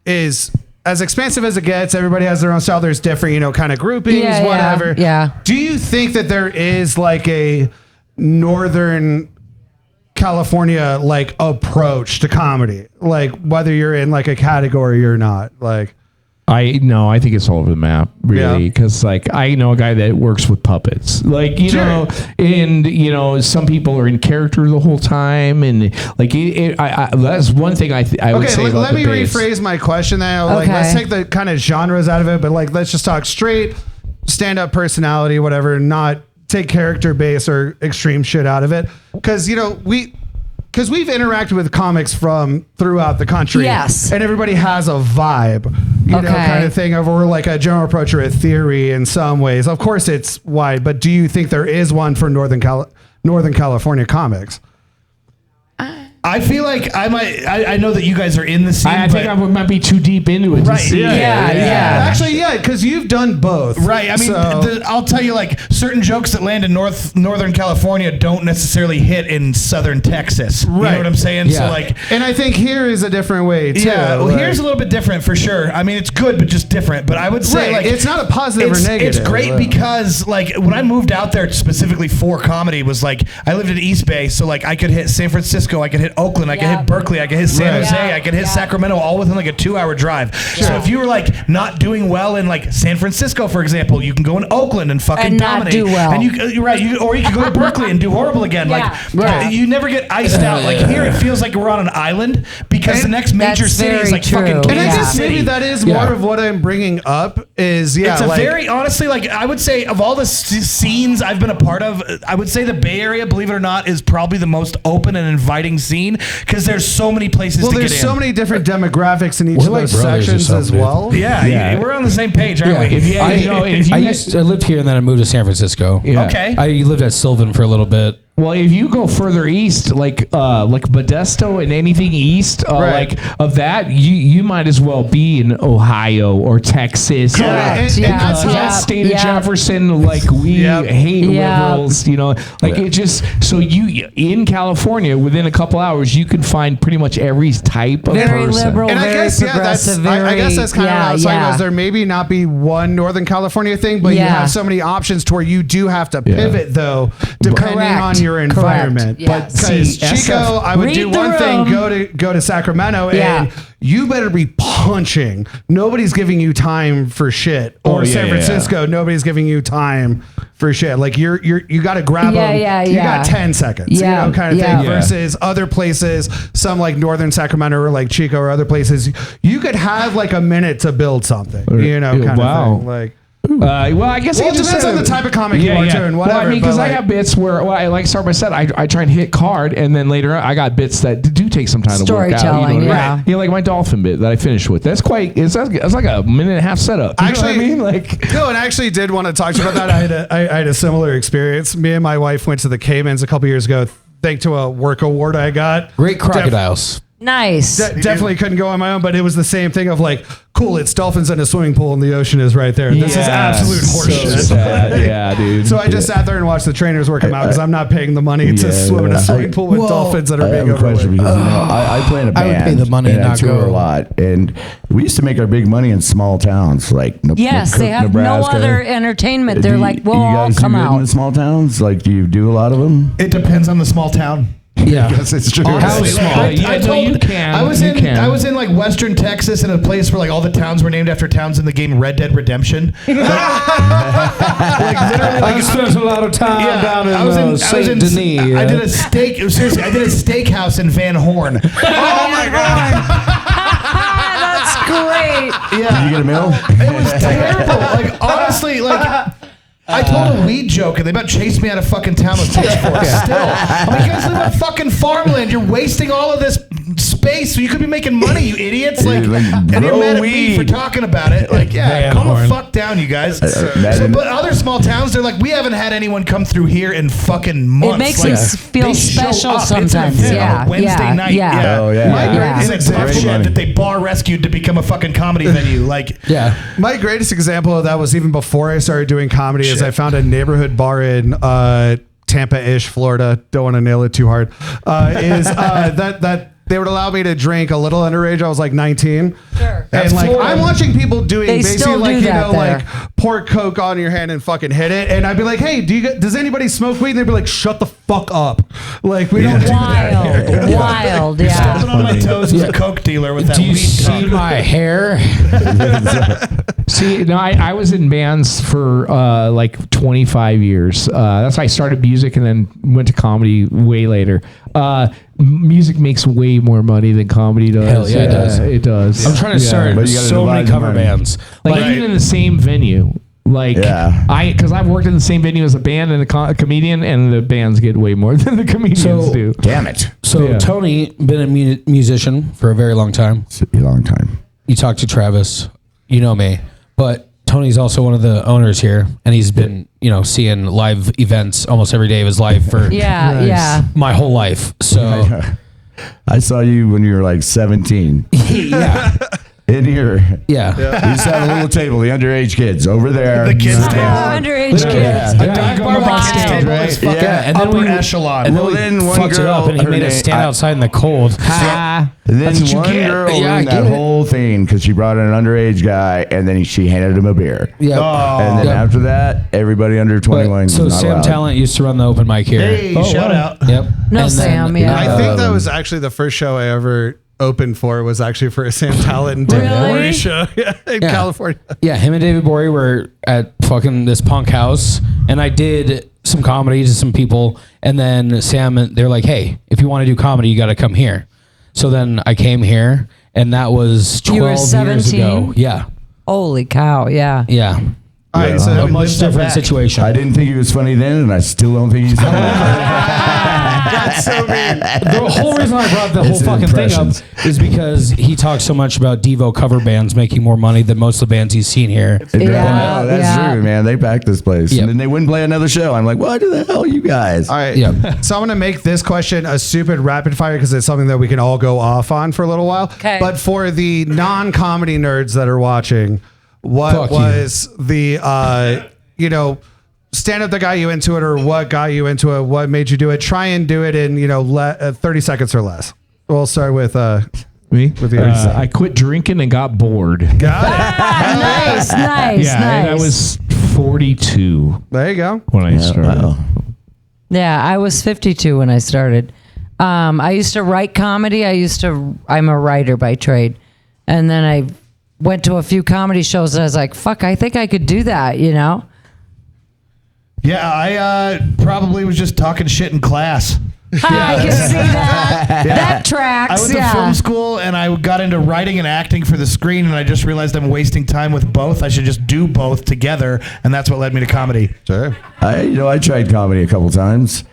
is as expansive as it gets. Everybody has their own style. There's different, kind of groupings, Yeah, whatever. yeah. Do you think that there is like a Northern California like approach to comedy, like whether you're in like a category or not? Like, I think it's all over the map, really, because like I know a guy that works with puppets, like and some people are in character the whole time, and like that's one thing I would say. Okay, about let me the base. rephrase my question then. Like, Okay. let's take the kind of genres out of it, but like let's just talk straight stand-up personality, whatever, not take character base or extreme shit out of it, because because we've interacted with comics from throughout the country. Yes. And everybody has a vibe, kind of thing, over like a general approach or a theory in some ways. Of course it's wide, but do you think there is one for Northern California comics? I feel like I know that you guys are in the scene. I think I might be too deep into it. Right. To see Yeah. Actually, yeah, because you've done both. Right. I mean, I'll tell you, like, certain jokes that land in Northern California don't necessarily hit in Southern Texas. You know what I'm saying? Yeah. So, like, and I think here is a different way, too. yeah, well, like- here's a little bit different for sure. I mean, it's good, but just different. But I would say, like, it's not a positive or negative. It's great because, like, when I moved out there specifically for comedy, was like, I lived in East Bay, so, like, I could hit San Francisco, I could hit Oakland, I could hit Berkeley, I could hit San Jose, I could hit Sacramento, all within like a 2-hour drive. So if you were like not doing well in like San Francisco, for example, you can go in Oakland and fucking And not dominate. do well. And or you could go to Berkeley and do horrible again. You never get iced out. Like here, it feels like we're on an island because the next major That's city is very like true. fucking And I Kansas guess City. maybe that is more of what I'm bringing up is, It's a like, very, honestly, like, I would say of all the scenes I've been a part of, I would say the Bay Area, believe it or not, is probably the most open and inviting scene because there's so many places to get in. there's so many different demographics in each of like those brothers or sections as something, well. Yeah, we're on the same page, aren't we? I lived here and then I moved to San Francisco. Yeah. Okay. I lived at Sylvan for a little bit. Well, if you go further east, like Modesto and anything east, like of that, you might as well be in Ohio or Texas. Correct. Yeah. Because that state of Jefferson, like we hate liberals, you know, like it just, so you, in California, within a couple hours, you can find pretty much every type of Very person. liberal, And I very guess, progressive, I guess that's kind of what I was talking about. Is yeah. there maybe not be one Northern California thing, but you Yeah. have so many options to where you do have to pivot, though, depending Correct. on your environment. Yes. But because Chico, I would Read do the one thing, room. go to Sacramento, Yeah. and you better be punching. Nobody's giving you time for shit. Or San Francisco, nobody's giving you time for shit. Like you got to grab them. You got 10 seconds, you know, kind of thing. Versus other places, some like Northern Sacramento or like Chico or other places, you could have like a minute to build something, you know, kind of thing. Like. Well, I guess Well, it depends on the type of comic you are too, and whatever. Well, I mean, because I have bits where, I like start my set, I try and hit hard, and then later I got bits that do take some time to work out. Storytelling, yeah. You know, like my dolphin bit that I finished with. That's it's like a minute and a half setup. You know what I mean? Like, no, and I actually did want to talk to you about that. I had a similar experience. Me and my wife went to the Caymans a couple years ago, thanks to a work award I got. Great crocodiles. Nice. Definitely couldn't go on my own, but it was the same thing of like, cool, it's dolphins in a swimming pool and the ocean is right there. This is absolute horseshit. Yeah, dude. So I just sat there and watched the trainers work them out because I'm not paying the money to swim in a swimming pool with dolphins that are being I have a question overweight. because I play in a band. I would pay the money and I not tour go. a lot, and we used to make our big money in small towns like Yes, they have Nebraska. no other entertainment. Do They're you- like, do we'll you all guys come do good in the out. small towns? Like, do you do a lot of them? It depends on the small town. Yeah. Yes, it's true. Honestly, How small? You can. I was You in can. I was in like Western Texas in a place where like all the towns were named after towns in the game Red Dead Redemption. Like literally, I spent a lot of time down in Saint Denis. I did a steak. Seriously, I did a steakhouse in Van Horn. Oh my God. That's great. Yeah, Did you get a meal? it was terrible. Like honestly, like. I told a weed joke and they about chased me out of fucking town with pitchforks. Still, I'm like, you guys live on fucking farmland. You're wasting all of this space so you could be making money, you idiots. Like, and you're grow mad at me for weed. talking about it. Like, yeah, Van calm the Horn. fuck down, you guys. Imagine- But other small towns, they're like, we haven't had anyone come through here in fucking months. It makes like, them feel they show special up. It's an sometimes. event on Yeah, a Wednesday yeah, night. yeah. Oh, yeah. My Yeah. greatest It's like tough Great shit money. that they bar rescued to become a fucking comedy venue. Like, Yeah. My greatest example of that was even before I started doing comedy. Is I found a neighborhood bar in Tampa-ish, Florida. Don't want to nail it too hard. That they would allow me to drink a little underage. I was like 19. Sure. And like I'm watching people doing They basically still like do that there. like pour Coke on your hand and fucking hit it. And I'd be like, hey, does anybody smoke weed? And they'd be like, shut the fuck up. Like we don't do that here. Wild, yeah. stepping on my toes as a Coke dealer with that Do you weed see talk. my hair? See, no, I was in bands for like 25 years. That's why I started music and then went to comedy way later. Music makes way more money than comedy does. Hell yeah, it does. It does. I'm trying to start But you gotta so many divide the cover money. bands. like even in the same venue. Like because I've worked in the same venue as a band and a comedian, and the bands get way more than the comedians do. Damn it. So Yeah. Tony, been a musician for a very long time. It's a long time. You talk to Travis, you know me, but Tony's also one of the owners here, and he's been, seeing live events almost every day of his life for Yeah, yeah. my whole life. So I saw you when you were like 17. Yeah. In here. Yeah. We used to have a little table, the underage kids over there. The kids' table. Underage kids. A dive bar with a kids' table is fucking And then upper we echelon. And then Well, we then one fucked it girl, up, and he her made us name- stand outside in the cold. And then one girl Yeah, I ruined get that it. whole thing because she brought in an underage guy, and then she handed him a beer. Yeah. And then Yeah. after that, everybody under 21 So was not Sam allowed. Talent used to run the open mic here. Hey, shout out. Yep. No, And Sam, yeah. I think that was actually the first show I ever opened for. Was actually for a Sam Talent and David Really? Bory show in California. Yeah, him and David Bory were at fucking this punk house, and I did some comedy to some people, and then Sam, they're like, hey, if you want to do comedy, you got to come here. So then I came here, and that was 12 You were years 17? ago. Yeah, Holy cow! Yeah. yeah. All right, so A much different situation. I didn't think he was funny then, and I still don't think he's funny. that's so mean. The whole reason I brought the whole It's his fucking thing up impressions. is because he talks so much about Devo cover bands making more money than most of the bands he's seen here. Yeah, No, that's yeah. true, man. They packed this place, Yep. and then they wouldn't play another show. I'm like, what the hell, you guys? All right. Yeah. So I'm going to make this question a stupid rapid fire because it's something that we can all go off on for a little while. 'Kay. But for the non-comedy nerds that are watching, what Fuck you. was the, stand up that got you into it, or what got you into it? What made you do it? Try and do it in, 30 seconds or less. We'll start with Me? With you. I quit drinking and got bored. got it. Nice, nice, Yeah, nice. and I was 42 There you go. when I started. Wow. Yeah, I was 52 when I started. I used to write comedy. I'm a writer by trade. And then I went to a few comedy shows and I was like, fuck, I think I could do that, Yeah, I probably was just talking shit in class. I can see that. That tracks, I went to film school and I got into writing and acting for the screen, and I just realized I'm wasting time with both. I should just do both together, and that's what led me to comedy. Sure. I tried comedy a couple times.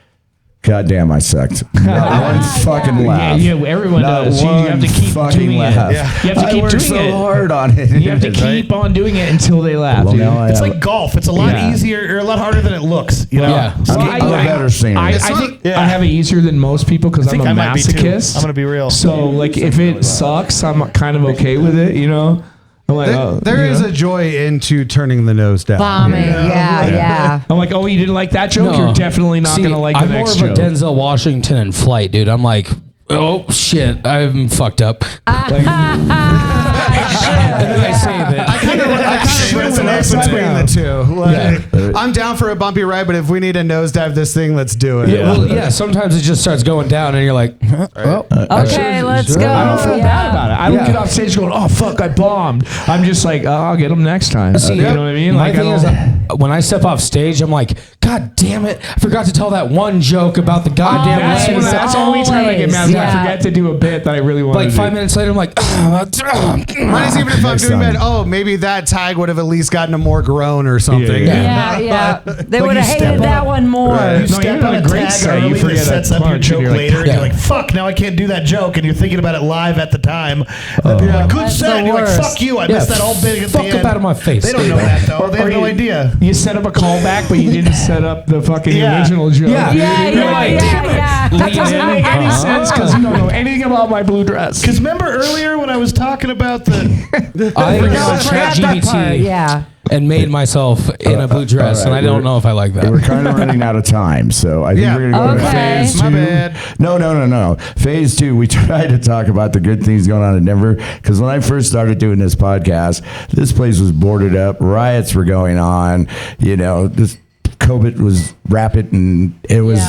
God damn, I sucked. Not one fucking laugh. Yeah, everyone Not does. You one have to keep fucking doing laugh. it. You have to I keep worked doing so it. hard on it. You have to keep on doing it until they laugh. Well, dude. now I It's have- like golf. It's a lot easier, or a lot harder than it looks. You know? Yeah. I'm a better singer. I think I have it easier than most people because I'm think a I might be too. masochist. I'm gonna be real. So like, if it sucks, I'm kind of okay with it. You know, I'm like, There is a joy into turning the nose down. Bombing, yeah. I'm like, oh, you didn't like that joke? No. You're definitely not See, gonna like the I'm next more of joke. a Denzel Washington in Flight, dude. I'm like, oh shit, I'm fucked up. Like, and then I save it. I kind of resonate between the two. Like, I'm down for a bumpy ride, but if we need a nosedive this thing, let's do it. Well, yeah, sometimes it just starts going down, and you're like, well, Okay, let's go. I don't feel bad about it. I don't Yeah. get off stage going, oh fuck, I bombed. I'm just like, oh, I'll get them next time. See, you know what I mean? My Like, thing I is, don't- when I step off stage, I'm like, God damn it, I forgot to tell that one joke about the goddamn that's legs. the only time I get mad. Always, I yeah. forget to do a bit that I really want Like to 5 do. minutes later, I'm like, Mine is even if I'm doing time. that, maybe that tag would have at least gotten a more groan or something. Yeah. They Like would have you step hated that on- one more. You No, step you're on doing a a great tag set. You early that forget a sets up your punch, joke and you're like, later, and yeah. you're like, "Fuck! Now I can't do that joke," and you're thinking about it live at the time. And you're like, "Good That's set." the And you're like, worst. "Fuck you! I Yeah, missed that whole bit at fuck the up end." out of my face. They don't know that though. They have no idea. You set up a callback, but you didn't set up the fucking Yeah. original joke. Yeah. Yeah, You're like, damn it. yeah. That doesn't make any sense because you don't know anything about my blue dress. Because remember earlier when I was talking about the I No, went I on forgot that part. ChatGPT Yeah. and made myself in a blue dress, all and right, I don't we're- know if I like We're that. kind of running out of time, so I think Yeah. we're going to go to Okay. phase 2. My bad. No. Phase 2, we tried to talk about the good things going on in Denver, because when I first started doing this podcast, this place was boarded up, riots were going on, this COVID was rapid, and it was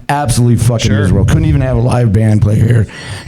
absolutely fucking miserable. Couldn't even have a live band play here.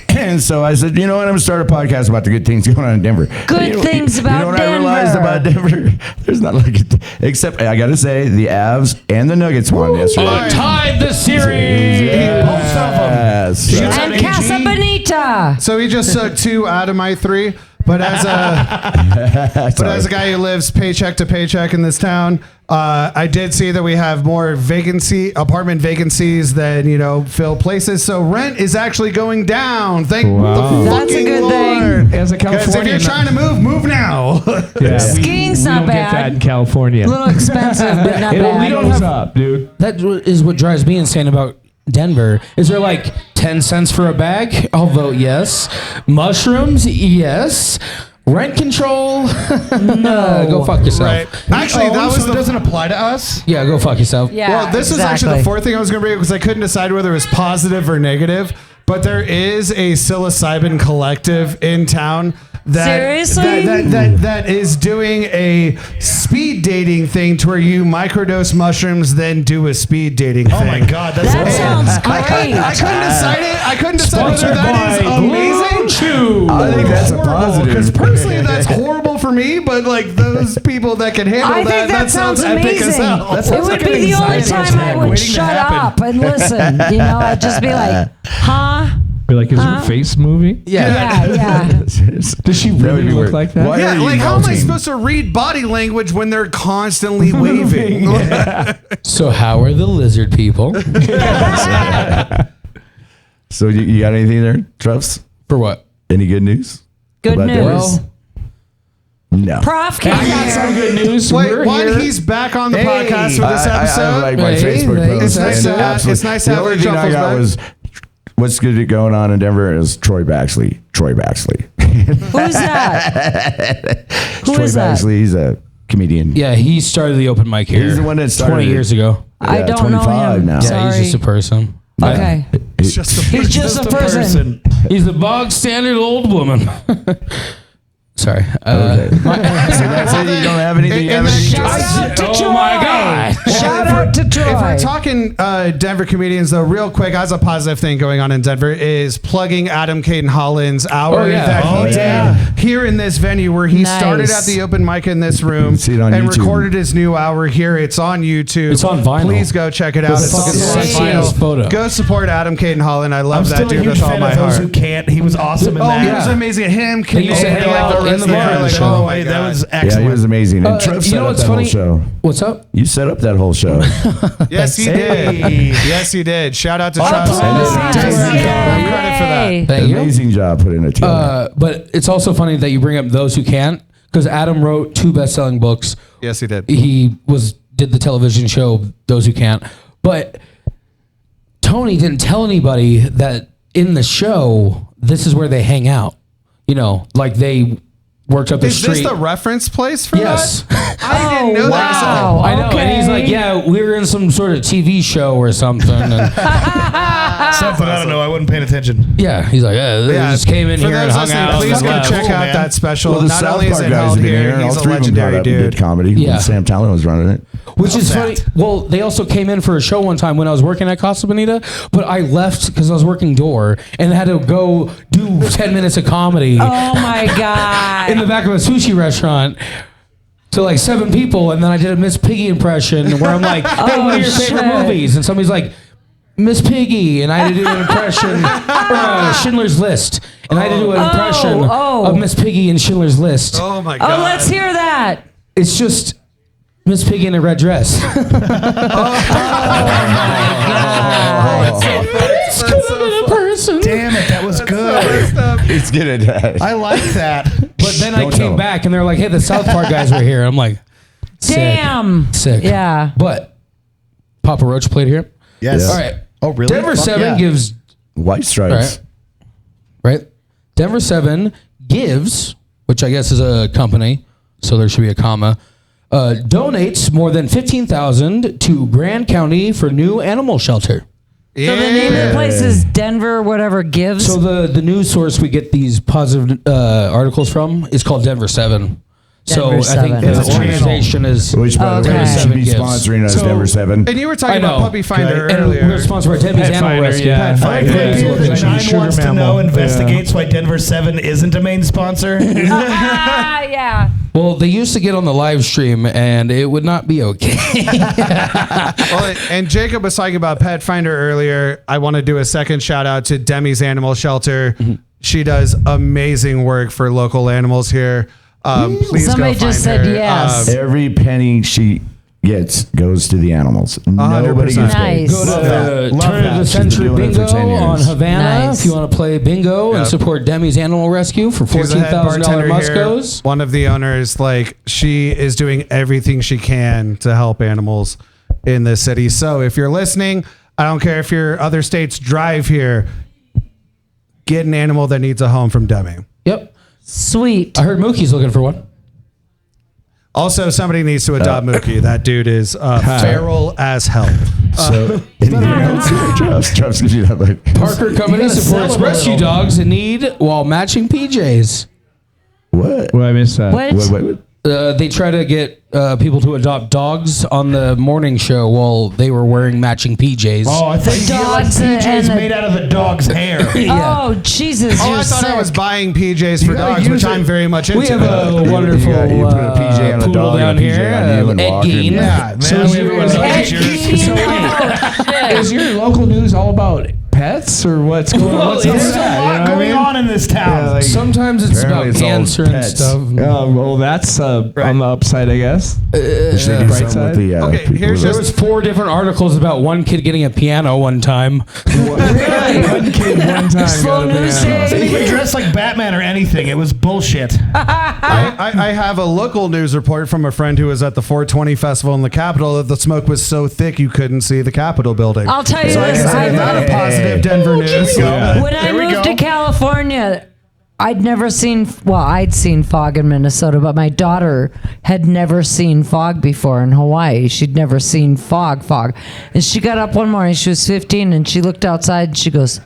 And so I said, you know what, I'm going to start a podcast about the good things going on in Denver. Good things about You know what I realized Denver? about Denver? There's not like it, except I got to say, the Avs and the Nuggets won yesterday. Tied the series. Yes. And Casa Bonita. So he just took 2 out of my 3. But as a guy who lives paycheck to paycheck in this town, I did see that we have more apartment vacancies than fill places. So rent is actually going down. Thank the That's a fucking good thing. Lord. As a Because if Californian, you're trying to move now. yeah, Skiing's we not don't get bad. that in California. A little expensive, but not It only bad. goes up, dude. That is what drives me insane about Denver, is there like 10 cents for a bag? I'll vote yes. Mushrooms? Yes. Rent control? No. Go fuck yourself. Right. Actually, that was so it doesn't apply to us. Yeah, go fuck yourself. Yeah. Well, this is actually the fourth thing I was going to bring up because I couldn't decide whether it was positive or negative. But there is a psilocybin collective in town Seriously? that is doing a speed dating thing to where you microdose mushrooms, then do a speed dating thing. Oh my God, that's That sounds I couldn't decide it. I couldn't decide whether that is amazing. I think that's a positive. Because personally, that's horrible for me. But like those people that can handle I think that sounds epic as amazing. hell. It would be the only time I would shut up and listen. You know, I'd just be like, huh? Be like, is her face moving? Yeah. Does she really look like that? Why Yeah, are you like how am I melting? supposed to read body language when they're constantly waving? So how are the lizard people? So you got anything there, Truffs? For what? Any good news? Good about news. Denver? No. Prof, can I got some good news. Wait, We're one, here. he's back on the podcast for this episode. I like my Hey, Facebook thanks. post. It's nice to have- Absolutely. it's nice to the have only the thing I Truffles got back. was what's good going on in Denver is Troy Baxley. who's that? Who Troy is that? Baxley, he's a comedian. Yeah, he started the open mic here. He's the one that started 20 it. years ago. I Yeah, don't know 25 him. now. Yeah, Sorry. he's just a person. Okay. It's just a He's just a person. He's the bog standard old woman. Sorry. Okay. So that's it. You don't have anything. And then Shout out to Troy. Oh my God. Shout out to Troy. If we're talking Denver comedians, though, real quick, as a positive thing going on in Denver is plugging Adam Caden Holland's hour Oh, yeah. that Oh, he yeah. did here in this venue where he Nice. started at the open mic in this room see it on and YouTube. recorded his new hour here. It's on YouTube. It's on vinyl. Please go check it out. It's It's fucking on sick. vinyl. Photo. Go support Adam Caden Holland. I love I'm that still a dude huge with all fan my of those heart. who can't. He was awesome in Oh, that. he was amazing. Him, They used to hang out in the bar yeah, and like, shit. oh Oh, my that God. was Yeah, excellent. he was amazing. And Trev You set know up what's that funny? whole show. What's up? You set up that whole show. Yes, he did. Yes, he did. Shout out to Truffles. Applause. Give him Yay. credit for that. Thank you. Amazing job putting it together. But it's also funny that you bring up Those Who Can't, because Adam wrote 2 best-selling books. Yes, he did. He did the television show Those Who Can't, but Tony didn't tell anybody that in the show this is where they hang out. You know, like they worked up the Is street. this the reference place for Yes. that? I didn't know that. Wow. I know, and he's like, Okay. "Yeah, we were in some sort of TV show or something." And Something I don't know. I wasn't paying attention. yeah, he's like, "Yeah, they just came in For here and those hung listening, out." please and go left. check Cool, out man. that special. Well, the Not South only is Park it guys held have been here, here. he's All a three of them brought legendary up and did dude. comedy. Yeah. When Sam Talon was running it. Which is that? funny. Well, they also came in for a show one time when I was working at Casa Bonita, but I left because I was working door and had to go do 10 minutes of comedy Oh my God. in the back of a sushi restaurant to like 7 people, and then I did a Miss Piggy impression where I'm like, "Hey, what are your favorite shit. movies?" And somebody's like, "Miss Piggy," and I had to do an impression, Schindler's List, and I had to do an impression of Miss Piggy in Schindler's List. Oh my God. Oh, let's hear that. It's just Miss Piggy in a red dress. Damn it, that was good. It's good at that. I like that. But then I Don't tell came them. back and they're like, "Hey, the South Park guys were here." I'm like, sick, Damn. sick. Yeah. But Papa Roach played here. Yes. All right. Oh, really? Denver Fuck 7 yeah. gives White stripes. right. Denver 7 gives, which I guess is a company, so there should be a comma. Donates more than $15,000 to Grand County for new animal shelter. So the name of the place is Denver whatever gives. So the news source we get these positive articles from is called Denver 7. Denver so I think 7. the It's a organization is Which, by the way, Okay. should be 7 sponsoring us, gives. Denver 7. And you were I talking know. about Puppy Finder and earlier. we're sponsored by Debbie's Pet Animal Finder, Rescue. yeah. I like Yeah. people that Sugar 9 wants to mammal. know investigates why Denver 7 isn't a main sponsor. Yeah. Well, they used to get on the live stream, and it would not be okay. Well, and Jacob was talking about Pet Finder earlier. I want to do a second shout out to Demi's Animal Shelter. She does amazing work for local animals here. Please Somebody go just find said her. yes. Every penny she gets goes to the animals. 100%. Nobody gets paid. Nice. Go to Love the that. Love Turn of that. the She's been Century doing it for Bingo 10 years. on Havana Nice. if you want to play bingo and Yep. support Demi's Animal Rescue for She's the head $14,000 bartender here. Muscos. One of the owners, like she is doing everything she can to help animals in this city. So if you're listening, I don't care if your other states drive here. Get an animal that needs a home from Demi. Yep. Sweet. I heard Mookie's looking for one. Also, somebody needs to adopt Mookie. That dude is feral as hell. So, Truffles gives you that look. Parker Company supports rescue dogs in need while matching PJs. What? Well, I missed that. What? They try to get people to adopt dogs on the morning show while they were wearing matching PJs. Oh, I think Dogs like PJs and made out of the dog's hair. Oh, Jesus. Oh, you're I thought I sick. was buying PJs for dogs, which I'm very much into. We have a wonderful You put a PJ on a poodle dog down and a PJ here, on you and Ed walk in. Gein. Yeah, So man, everyone's like, is your local news all about pets or what's going on? What's There's a that? lot going on in this town. Sometimes it's about Apparently it's all cancer and pets. stuff. Oh, well, that's on the upside, I guess. They should do Bright something side. with the, Okay, people here's that- There was 4 different articles about one kid getting a piano one time. One kid one time Slow got a news banana. They day. didn't even dress like Batman or anything. It was bullshit. I have a local news report from a friend who was at the 420 festival in the Capitol that the smoke was so thick you couldn't see the Capitol building. I'll tell you So I this. consider that a positive Denver news. When I moved to California, I'd never seen, I'd seen fog in Minnesota, but my daughter had never seen fog before in Hawaii. She'd never seen fog. And she got up one morning, she was 15, and she looked outside and she goes,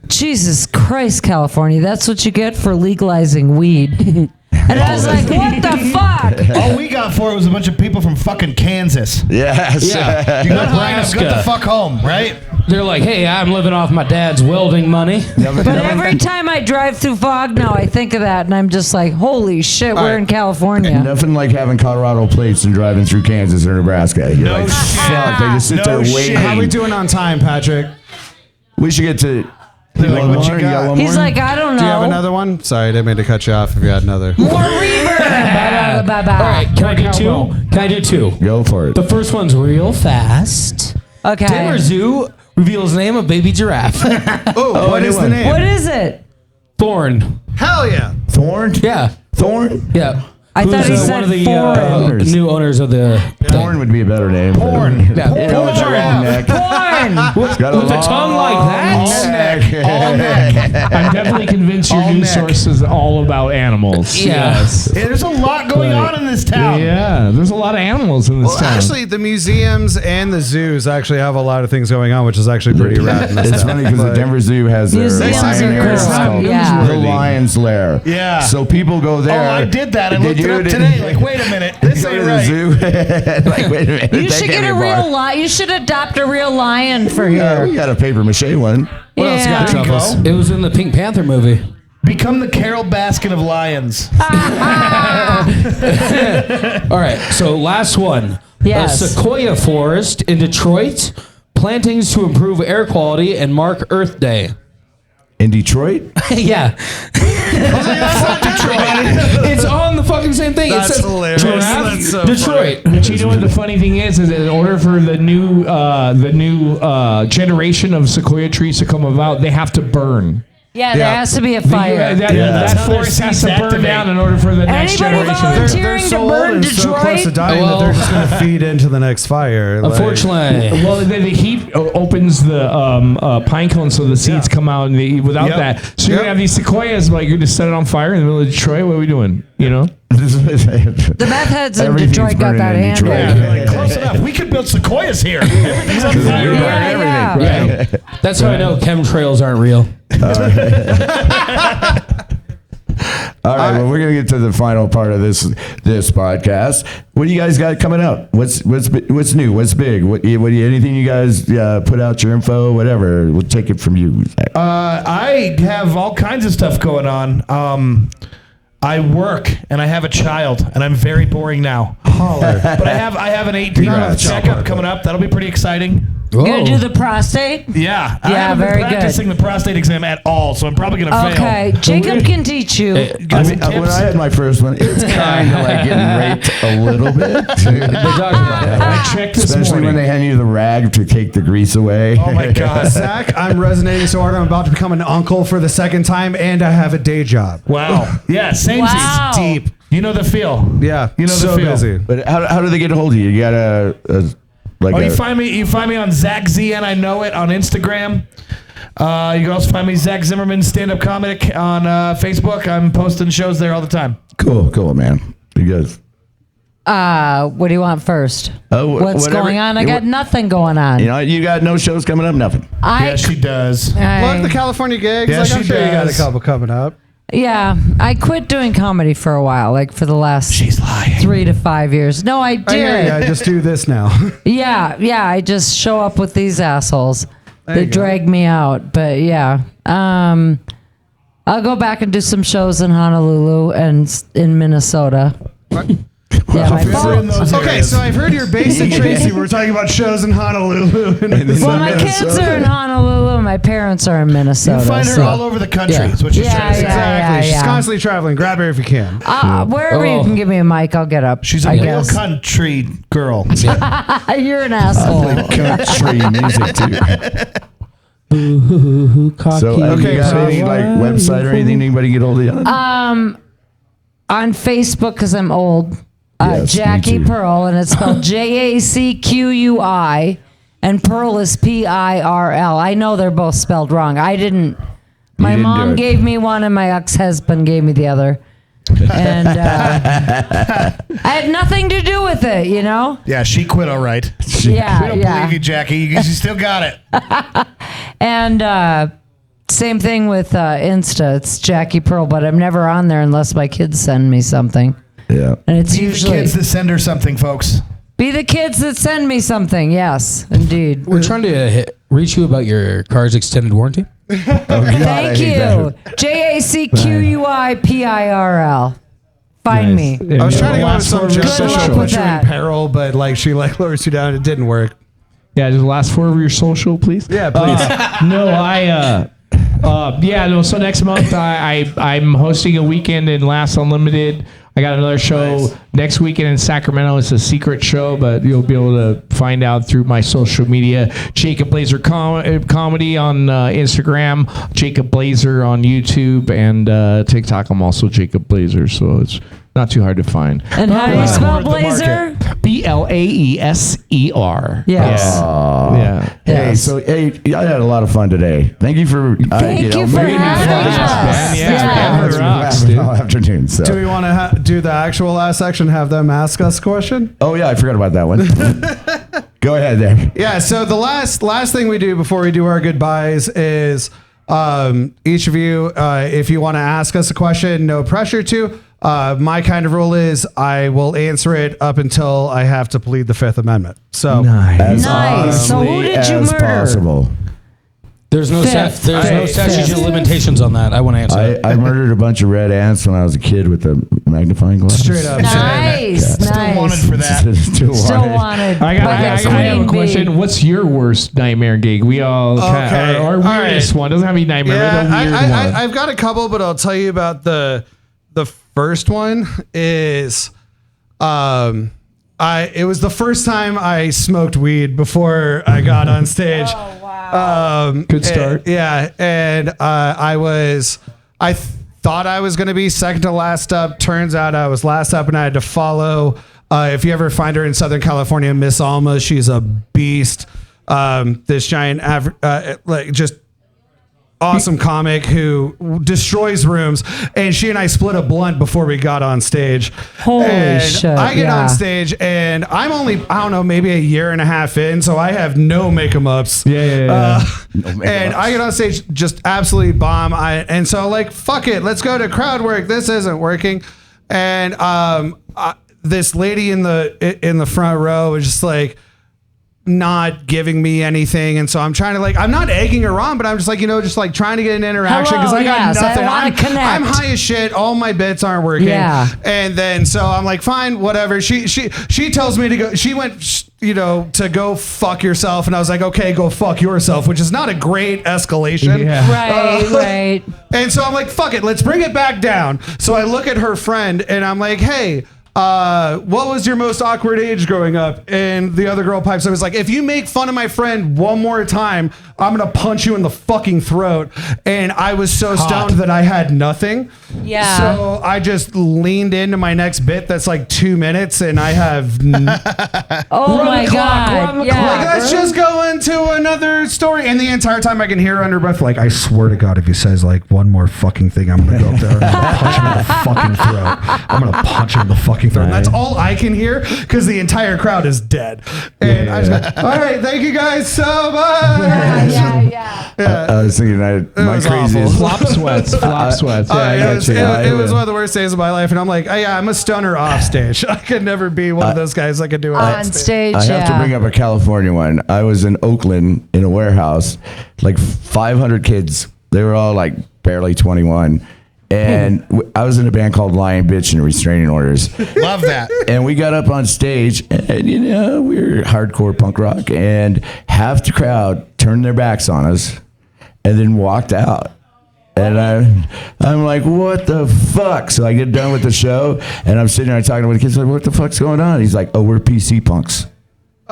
Jesus Christ, California, that's what you get for legalizing weed. And I was like, what the fuck? All we got for it was a bunch of people from fucking Kansas. Yes. Yeah. You got high enough, Nebraska. get the fuck home, right? They're like, hey, I'm living off my dad's welding money. But every time I drive through fog now, I think of that, and I'm just like, holy shit, we're in California. Nothing like having Colorado plates and driving through Kansas or Nebraska. You're like, fuck. They just sit No there shit. waiting. How are we doing on time, Patrick? We should get to. They're like, one what you more? got? one He's more? like, I don't know. Do you have another one? Sorry, I didn't mean to cut you off if you had another. More reverb. All All right, can I do 2? Can I do 2? Go for it. The first one's real fast. Okay. Denver Zoo reveals name of baby giraffe. Oh, what is the name? What is it? Thorn. Hell yeah. Thorn? Yeah. Thorn? Yeah. I thought he Who's, said one of the foreign. new owners of the Thorn would be a better name. Porn. Yeah. Neck. Porn. It's got a With a tongue like that? All neck. I'm definitely convinced your All news neck. source is all about animals. Yeah. Yes. Yeah, there's a lot going on in this town. Yeah, there's a lot of animals in this Well, town. actually, the museums and the zoos actually have a lot of things going on, which is actually pretty rad in this It's town. funny because the But- Denver Zoo has their Museums lion are area. It's cool. called Yeah. the Lion's Lair. Yeah. So people go Oh, there. I did that. I Did looked it you? up Did- today. Like, wait a minute. This Go to ain't the right. zoo. Like, wait a minute. You that should can't get be a bar. real lion. You should adopt a real lion for Yeah, here. we got a paper mache one. What else you got, There you Truffles? go. It was in the Pink Panther movie. Become the Carol Baskin of lions. All right, so last one. Yes. A sequoia forest in Detroit. Plantings to improve air quality and mark Earth Day. In Detroit? Yeah. It's on the fucking same thing. That's it says hilarious. Giraffe, That's so Detroit. But you know what the funny thing is in order for the new generation of sequoia trees to come about, they have to burn. Yeah, there has to be a fire. That forest has to burn down in order for the next Anybody generation. volunteering to so burn old and so close to Detroit? dying that they're just going to feed into the next fire. Like- Unfortunately. Well, the heat opens the pine cone, so the seeds come out, and without Yep. that, so you're gonna have these sequoias. Like you're gonna set it on fire in the middle of Detroit. What are we doing? You know? The meth heads in Everything's Detroit got burning that in handle. Detroit. Yeah, like, close enough. We could build sequoias here. Everything's on fire. Yeah. Yeah. That's how I know chemtrails aren't real. All right, well, we're gonna get to the final part of this podcast. What do you guys got coming up? What's new? What's big? What anything you guys put out your info? Whatever. We'll take it from you, Zach. I have all kinds of stuff going on. I work and I have a child and I'm very boring now. Holler. But I have an 18-month checkup coming up. That'll be pretty exciting. You gonna do the prostate? Yeah. I Yeah, haven't been very good. practicing the prostate exam at all, so I'm probably gonna fail. Okay, Jacob can teach you. Got some When tips? I had my first one, it's kind of like getting raped a little bit. I checked this Especially morning. when they hand you the rag to take the grease away. Oh my God. Zach, I'm resonating so hard I'm about to become an uncle for the second time, and I have a day job. Wow. Yeah, same Wow. Deep. You know the feel. Yeah. You know the so feel. busy. But how do they get a hold of you? You got a Like you find me on Zack Z and I Know It on Instagram. You can also find me Zack Zimmerman stand-up comic on Facebook. I'm posting shows there all the time. Cool, man. You guys. What do you want first? What's whatever. going on? I got nothing going on. You know, you got no shows coming up, nothing. Yeah, she does. Love the California gigs. Yeah, like, I'm she sure you got a does. couple coming up. Yeah, I quit doing comedy for a while, like for the last She's lying. 3 to 5 years. No, I did. I just do this now. Yeah, I just show up with these assholes. There They you go. drag me out, but yeah. I'll go back and do some shows in Honolulu and in Minnesota. Yeah, my phone. Okay, so I've heard you're based in Tracy. We're talking about shows in Honolulu. Well, my kids are in Honolulu. My parents are in Minnesota. You find her so- all over the country. Yeah. Is what she's trying to say. Exactly. She's yeah. constantly traveling. Grab her if you can. Wherever you can give me a mic, I'll get up. She's a I real guess. country girl. You're an asshole. Country music too. Cocky. So, you got any like website or anything? Anybody get hold of you? On Facebook, because I'm old. Yes, me Jacqui too. Pirl, and it's spelled JACQUI, and Pearl is PIRL. I know they're both spelled wrong. I didn't. My didn't do mom it. gave me one, and my ex-husband gave me the other. And I had nothing to do with it, you know? Yeah, she quit all right. Yeah, We don't believe you, Jackie. You still got it. And same thing with Insta. It's Jacqui Pirl, but I'm never on there unless my kids send me something. Yeah. And it's Be the usually kids that send her something, folks. be the kids that send me something. Yes, indeed. We're trying to reach you about your car's extended warranty. Thank you. JACQUIPIRL. Find me. I was trying to go with some Good gesture luck she'll with put you in that. peril, but like she like lowers you down. It didn't work. Yeah, just the last 4 of your social, please. Yeah, please. So next month I'm hosting a weekend in Last Unlimited. I got another show next weekend in Sacramento. It's a secret show, but you'll be able to find out through my social media. Jacob Blaeser comedy on Instagram, Jacob Blaeser on YouTube, and TikTok. I'm also Jacob Blaeser, so it's not too hard to find. And how do you spell Blaeser? Blaeser. Yes. Yeah. Hey, Yes. so I had a lot of fun today. Thank you for Thank you for making me having fun. us. Yeah. It's been Rocks, having dude. all afternoon. So. Do we want to do the actual last section? Have them ask us a question? Oh yeah, I forgot about that one. Go ahead there. Yeah. So the last thing we do before we do our goodbyes is each of you, if you want to ask us a question, no pressure to. My kind of rule is I will answer it up until I have to plead the Fifth Amendment. So As Nice. So who honestly did you as murder? possible. There's no Fifth. statute Fifth. of limitations on that. I want to answer. I murdered a bunch of red ants when I was a kid with a magnifying glass. straight up. Nice. Still wanted Nice. for that. Still Still wanted. wanted. I have a question. Queen bee. What's your worst nightmare gig? We all Okay. our All weirdest right. one. Doesn't have to be nightmare. Yeah, but a weird one. I've got a couple, but I'll tell you about the first one is it was the first time I smoked weed before I got on stage. Oh, wow. Good start. And I thought I was going to be second to last up. Turns out I was last up, and I had to follow. If you ever find her in Southern California, Miss Alma, she's a beast. This giant, just awesome comic who destroys rooms, and she and I split a blunt before we got on stage. Holy and shit, I get yeah. on stage, and I'm only, I don't know, maybe a year and a half in, so I have no make-em-ups. Yeah. And I get on stage just absolutely bomb. And so like, fuck it, let's go to crowd work. This isn't working. And this lady in the front row was just like, not giving me anything, and so I'm trying to I'm not egging her on, but I'm just just trying to get an interaction because I got Yes, I nothing. wanna connect. I'm high as shit. All my bits aren't working. Yeah. And then so I'm like, fine, whatever. She tells me to go. She went, to go fuck yourself, and I was like, okay, go fuck yourself, which is not a great escalation. Yeah. Right. And so I'm like, fuck it, let's bring it back down. So I look at her friend, and I'm like, hey, what was your most awkward age growing up? And the other girl pipes up, was like, if you make fun of my friend one more time, I'm going to punch you in the fucking throat. And I was so stoned that I had nothing. Yeah. So I just leaned into my next bit that's like 2 minutes, and I have Oh my God. Yeah. like, let's just go into another story. And the entire time I can hear her under breath, like, I swear to God, if he says like one more fucking thing, I'm going to go up there and I'm gonna punch him in the fucking throat. I'm going to punch him in the fucking throat. And that's all I can hear because the entire crowd is dead. And I just go, all right, thank you guys so much. Yeah. I was thinking, my was craziest. Flop sweats. Flop sweats. Yeah, I it got was, you. it was one of the worst days of my life. And I'm like, oh, yeah, I'm a stunner off stage. I could never be one of those guys that could do it On stage, I have to bring up a California one. I was in Oakland in a warehouse, like 500 kids. They were all like barely 21. And I was in a band called Lion Bitch and Restraining Orders. Love that. And we got up on stage, and we were hardcore punk rock, and half the crowd turned their backs on us and then walked out. And I'm like, what the fuck? So I get done with the show, and I'm sitting there talking to the kids, like, what the fuck's going on? He's like, oh, we're PC punks.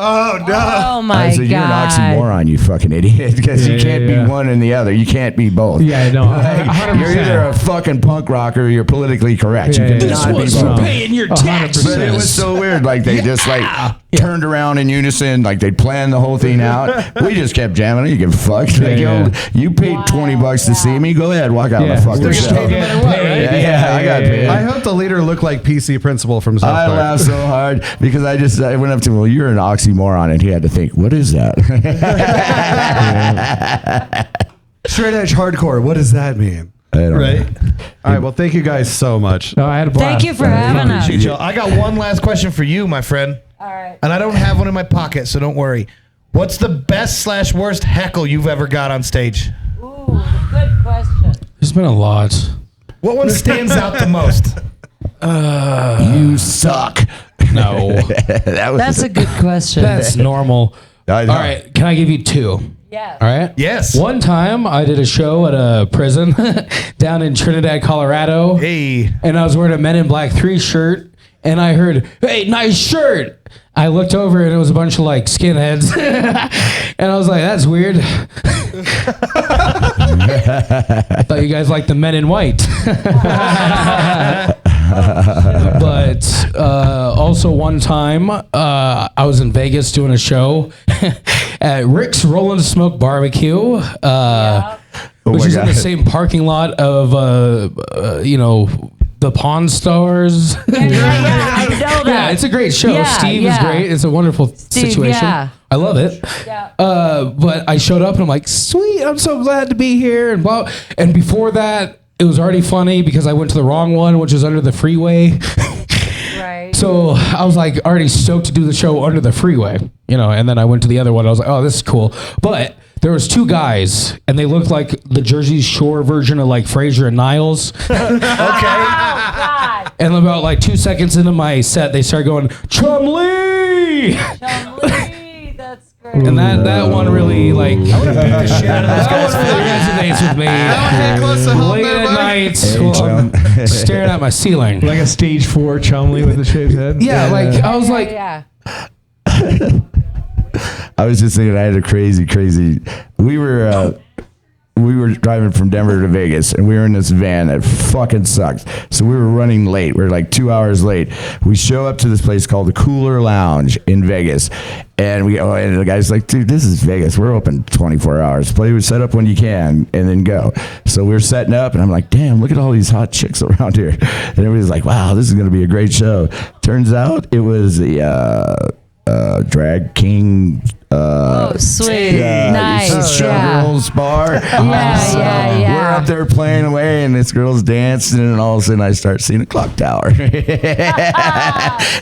Oh, no. Oh my I said, you're an God. oxymoron, you fucking idiot, because you can't be one and the other. You can't be both. Yeah, I know. Like, 100%. you're either a fucking punk rocker or you're politically correct. Yeah, you yeah, can yeah. not be Was for both. paying your taxes. But it was so weird. Like, they just turned around in unison. Like, they planned the whole thing out. We just kept jamming. You give a fuck. Like, yo, you paid $20 to see me. Go ahead, walk out Yeah. the fucking They're show. getting paid no matter what, right? Yeah, I got paid. I hope the leader looked like PC Principal from South I Park. laughed so hard because I went up to him, well, you're an oxymoron. And he had to think, what is that? Straight edge hardcore. What does that mean? I don't Right? know. All right. Well, thank you guys so much. No, I had a blast. Thank you for having us. Appreciate y'all. I got one last question for you, my friend. All right. And I don't have one in my pocket, so don't worry. What's the best/worst heckle you've ever got on stage? Ooh, good question. There's been a lot. What one stands out the most? You suck. No. That's a good question. That's normal. I know. All right. Can I give you two? Yeah. All right. Yes. One time I did a show at a prison down in Trinidad, Colorado. Hey. And I was wearing a Men in Black 3 shirt. And I heard, hey, nice shirt. I looked over and it was a bunch of like skinheads. And I was like, that's weird. I thought you guys liked the Men in White. But also one time I was in Vegas doing a show at Rick's Rollin' Smoke Barbecue, which is in the same parking lot of the Pawn Stars. Yeah, I know that. Yeah, it's a great show. Yeah, Steve yeah. is great. It's a wonderful situation. yeah. I love it. Yeah. But I showed up and I'm like, sweet, I'm so glad to be here. And blah. And before that, it was already funny because I went to the wrong one, which is under the freeway. Right. So I was like already stoked to do the show under the freeway, and then I went to the other one. I was like, oh, this is cool. But there was two guys and they looked like the Jersey Shore version of like Fraser and Niles. Oh, God. And about like 2 seconds into my set, they started going, Chumlee! Chumlee, that's great. And that one really like Beat the shit out of those guys. really resonates with me. Late at night, while I'm staring at my ceiling. Like a stage 4 Chumlee with a shaved head. Yeah, like I was like, yeah. I was just thinking I had a crazy. We were driving from Denver to Vegas, and we were in this van that fucking sucked. So we were running late. We were like 2 hours late. We show up to this place called the Cooler Lounge in Vegas, and and the guy's like, dude, this is Vegas. We're open 24 hours. Play with set up when you can, and then go. So we're setting up, and I'm like, damn, look at all these hot chicks around here. And everybody's like, wow, this is going to be a great show. Turns out it was the drag king. Oh, sweet. Nice. Showgirls bar. Yeah. We're up there playing away, and this girl's dancing, and all of a sudden I start seeing a clock tower.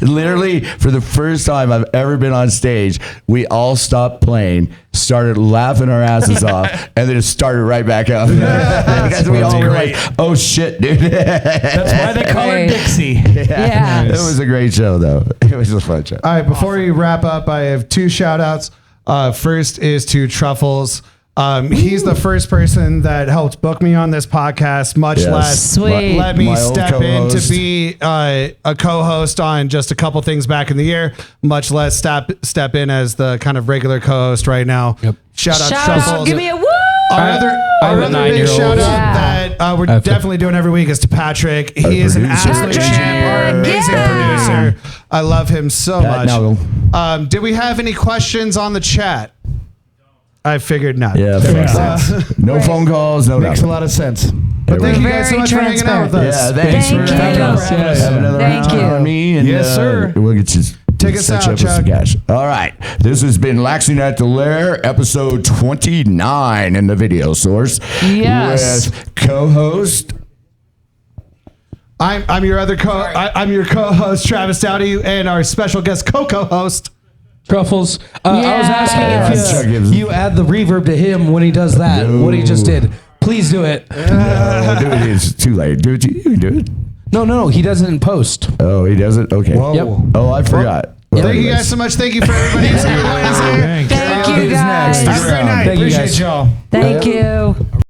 Literally, for the first time I've ever been on stage, we all stopped playing, started laughing our asses off, and then it started right back up. Because we all were like, oh shit, dude. That's why they call her Dixie. Yeah. It was a great show, though. It was a fun show. All right, before we wrap up, I have two shout outs. First is to Truffles. He's the first person that helped book me on this podcast, much less let me step in to be a co-host on just a couple things back in the year, much less step in as the kind of regular co-host right now. Yep. Shout out Truffles. Give me a woo! Our other big shout out that we're definitely doing every week is to Patrick. He is an absolute champ, our amazing producer. I love him so Pat much. Did we have any questions on the chat? I figured not. Yeah, no phone calls, no Makes nothing. a lot of sense. But thank you guys so much for hanging out with us. Yeah, thanks for having us. Have another Thank round you. on me, and Yes, sir. We'll get you. Take us set out, you up with some Chuck. cash. All right, this has been Laxin at the Lair, episode 29 in the video source. Yes. With co-host. I'm your other I'm your co-host Travis Dowdy, and our special guest co-host. Truffles. I was Chuck asking Gibson. if you add the reverb to him when he does that. No. What he just did. Please do it. No, do it. It's too late. Do it. You can do it. No. He does it in post. Oh, he does it. Okay. Yep. Oh, I forgot. Well, Thank you anyways. guys so much. Thank you for everybody who's here. Thank you, guys. Have a great night. Thank you, Appreciate guys. y'all. Thank you.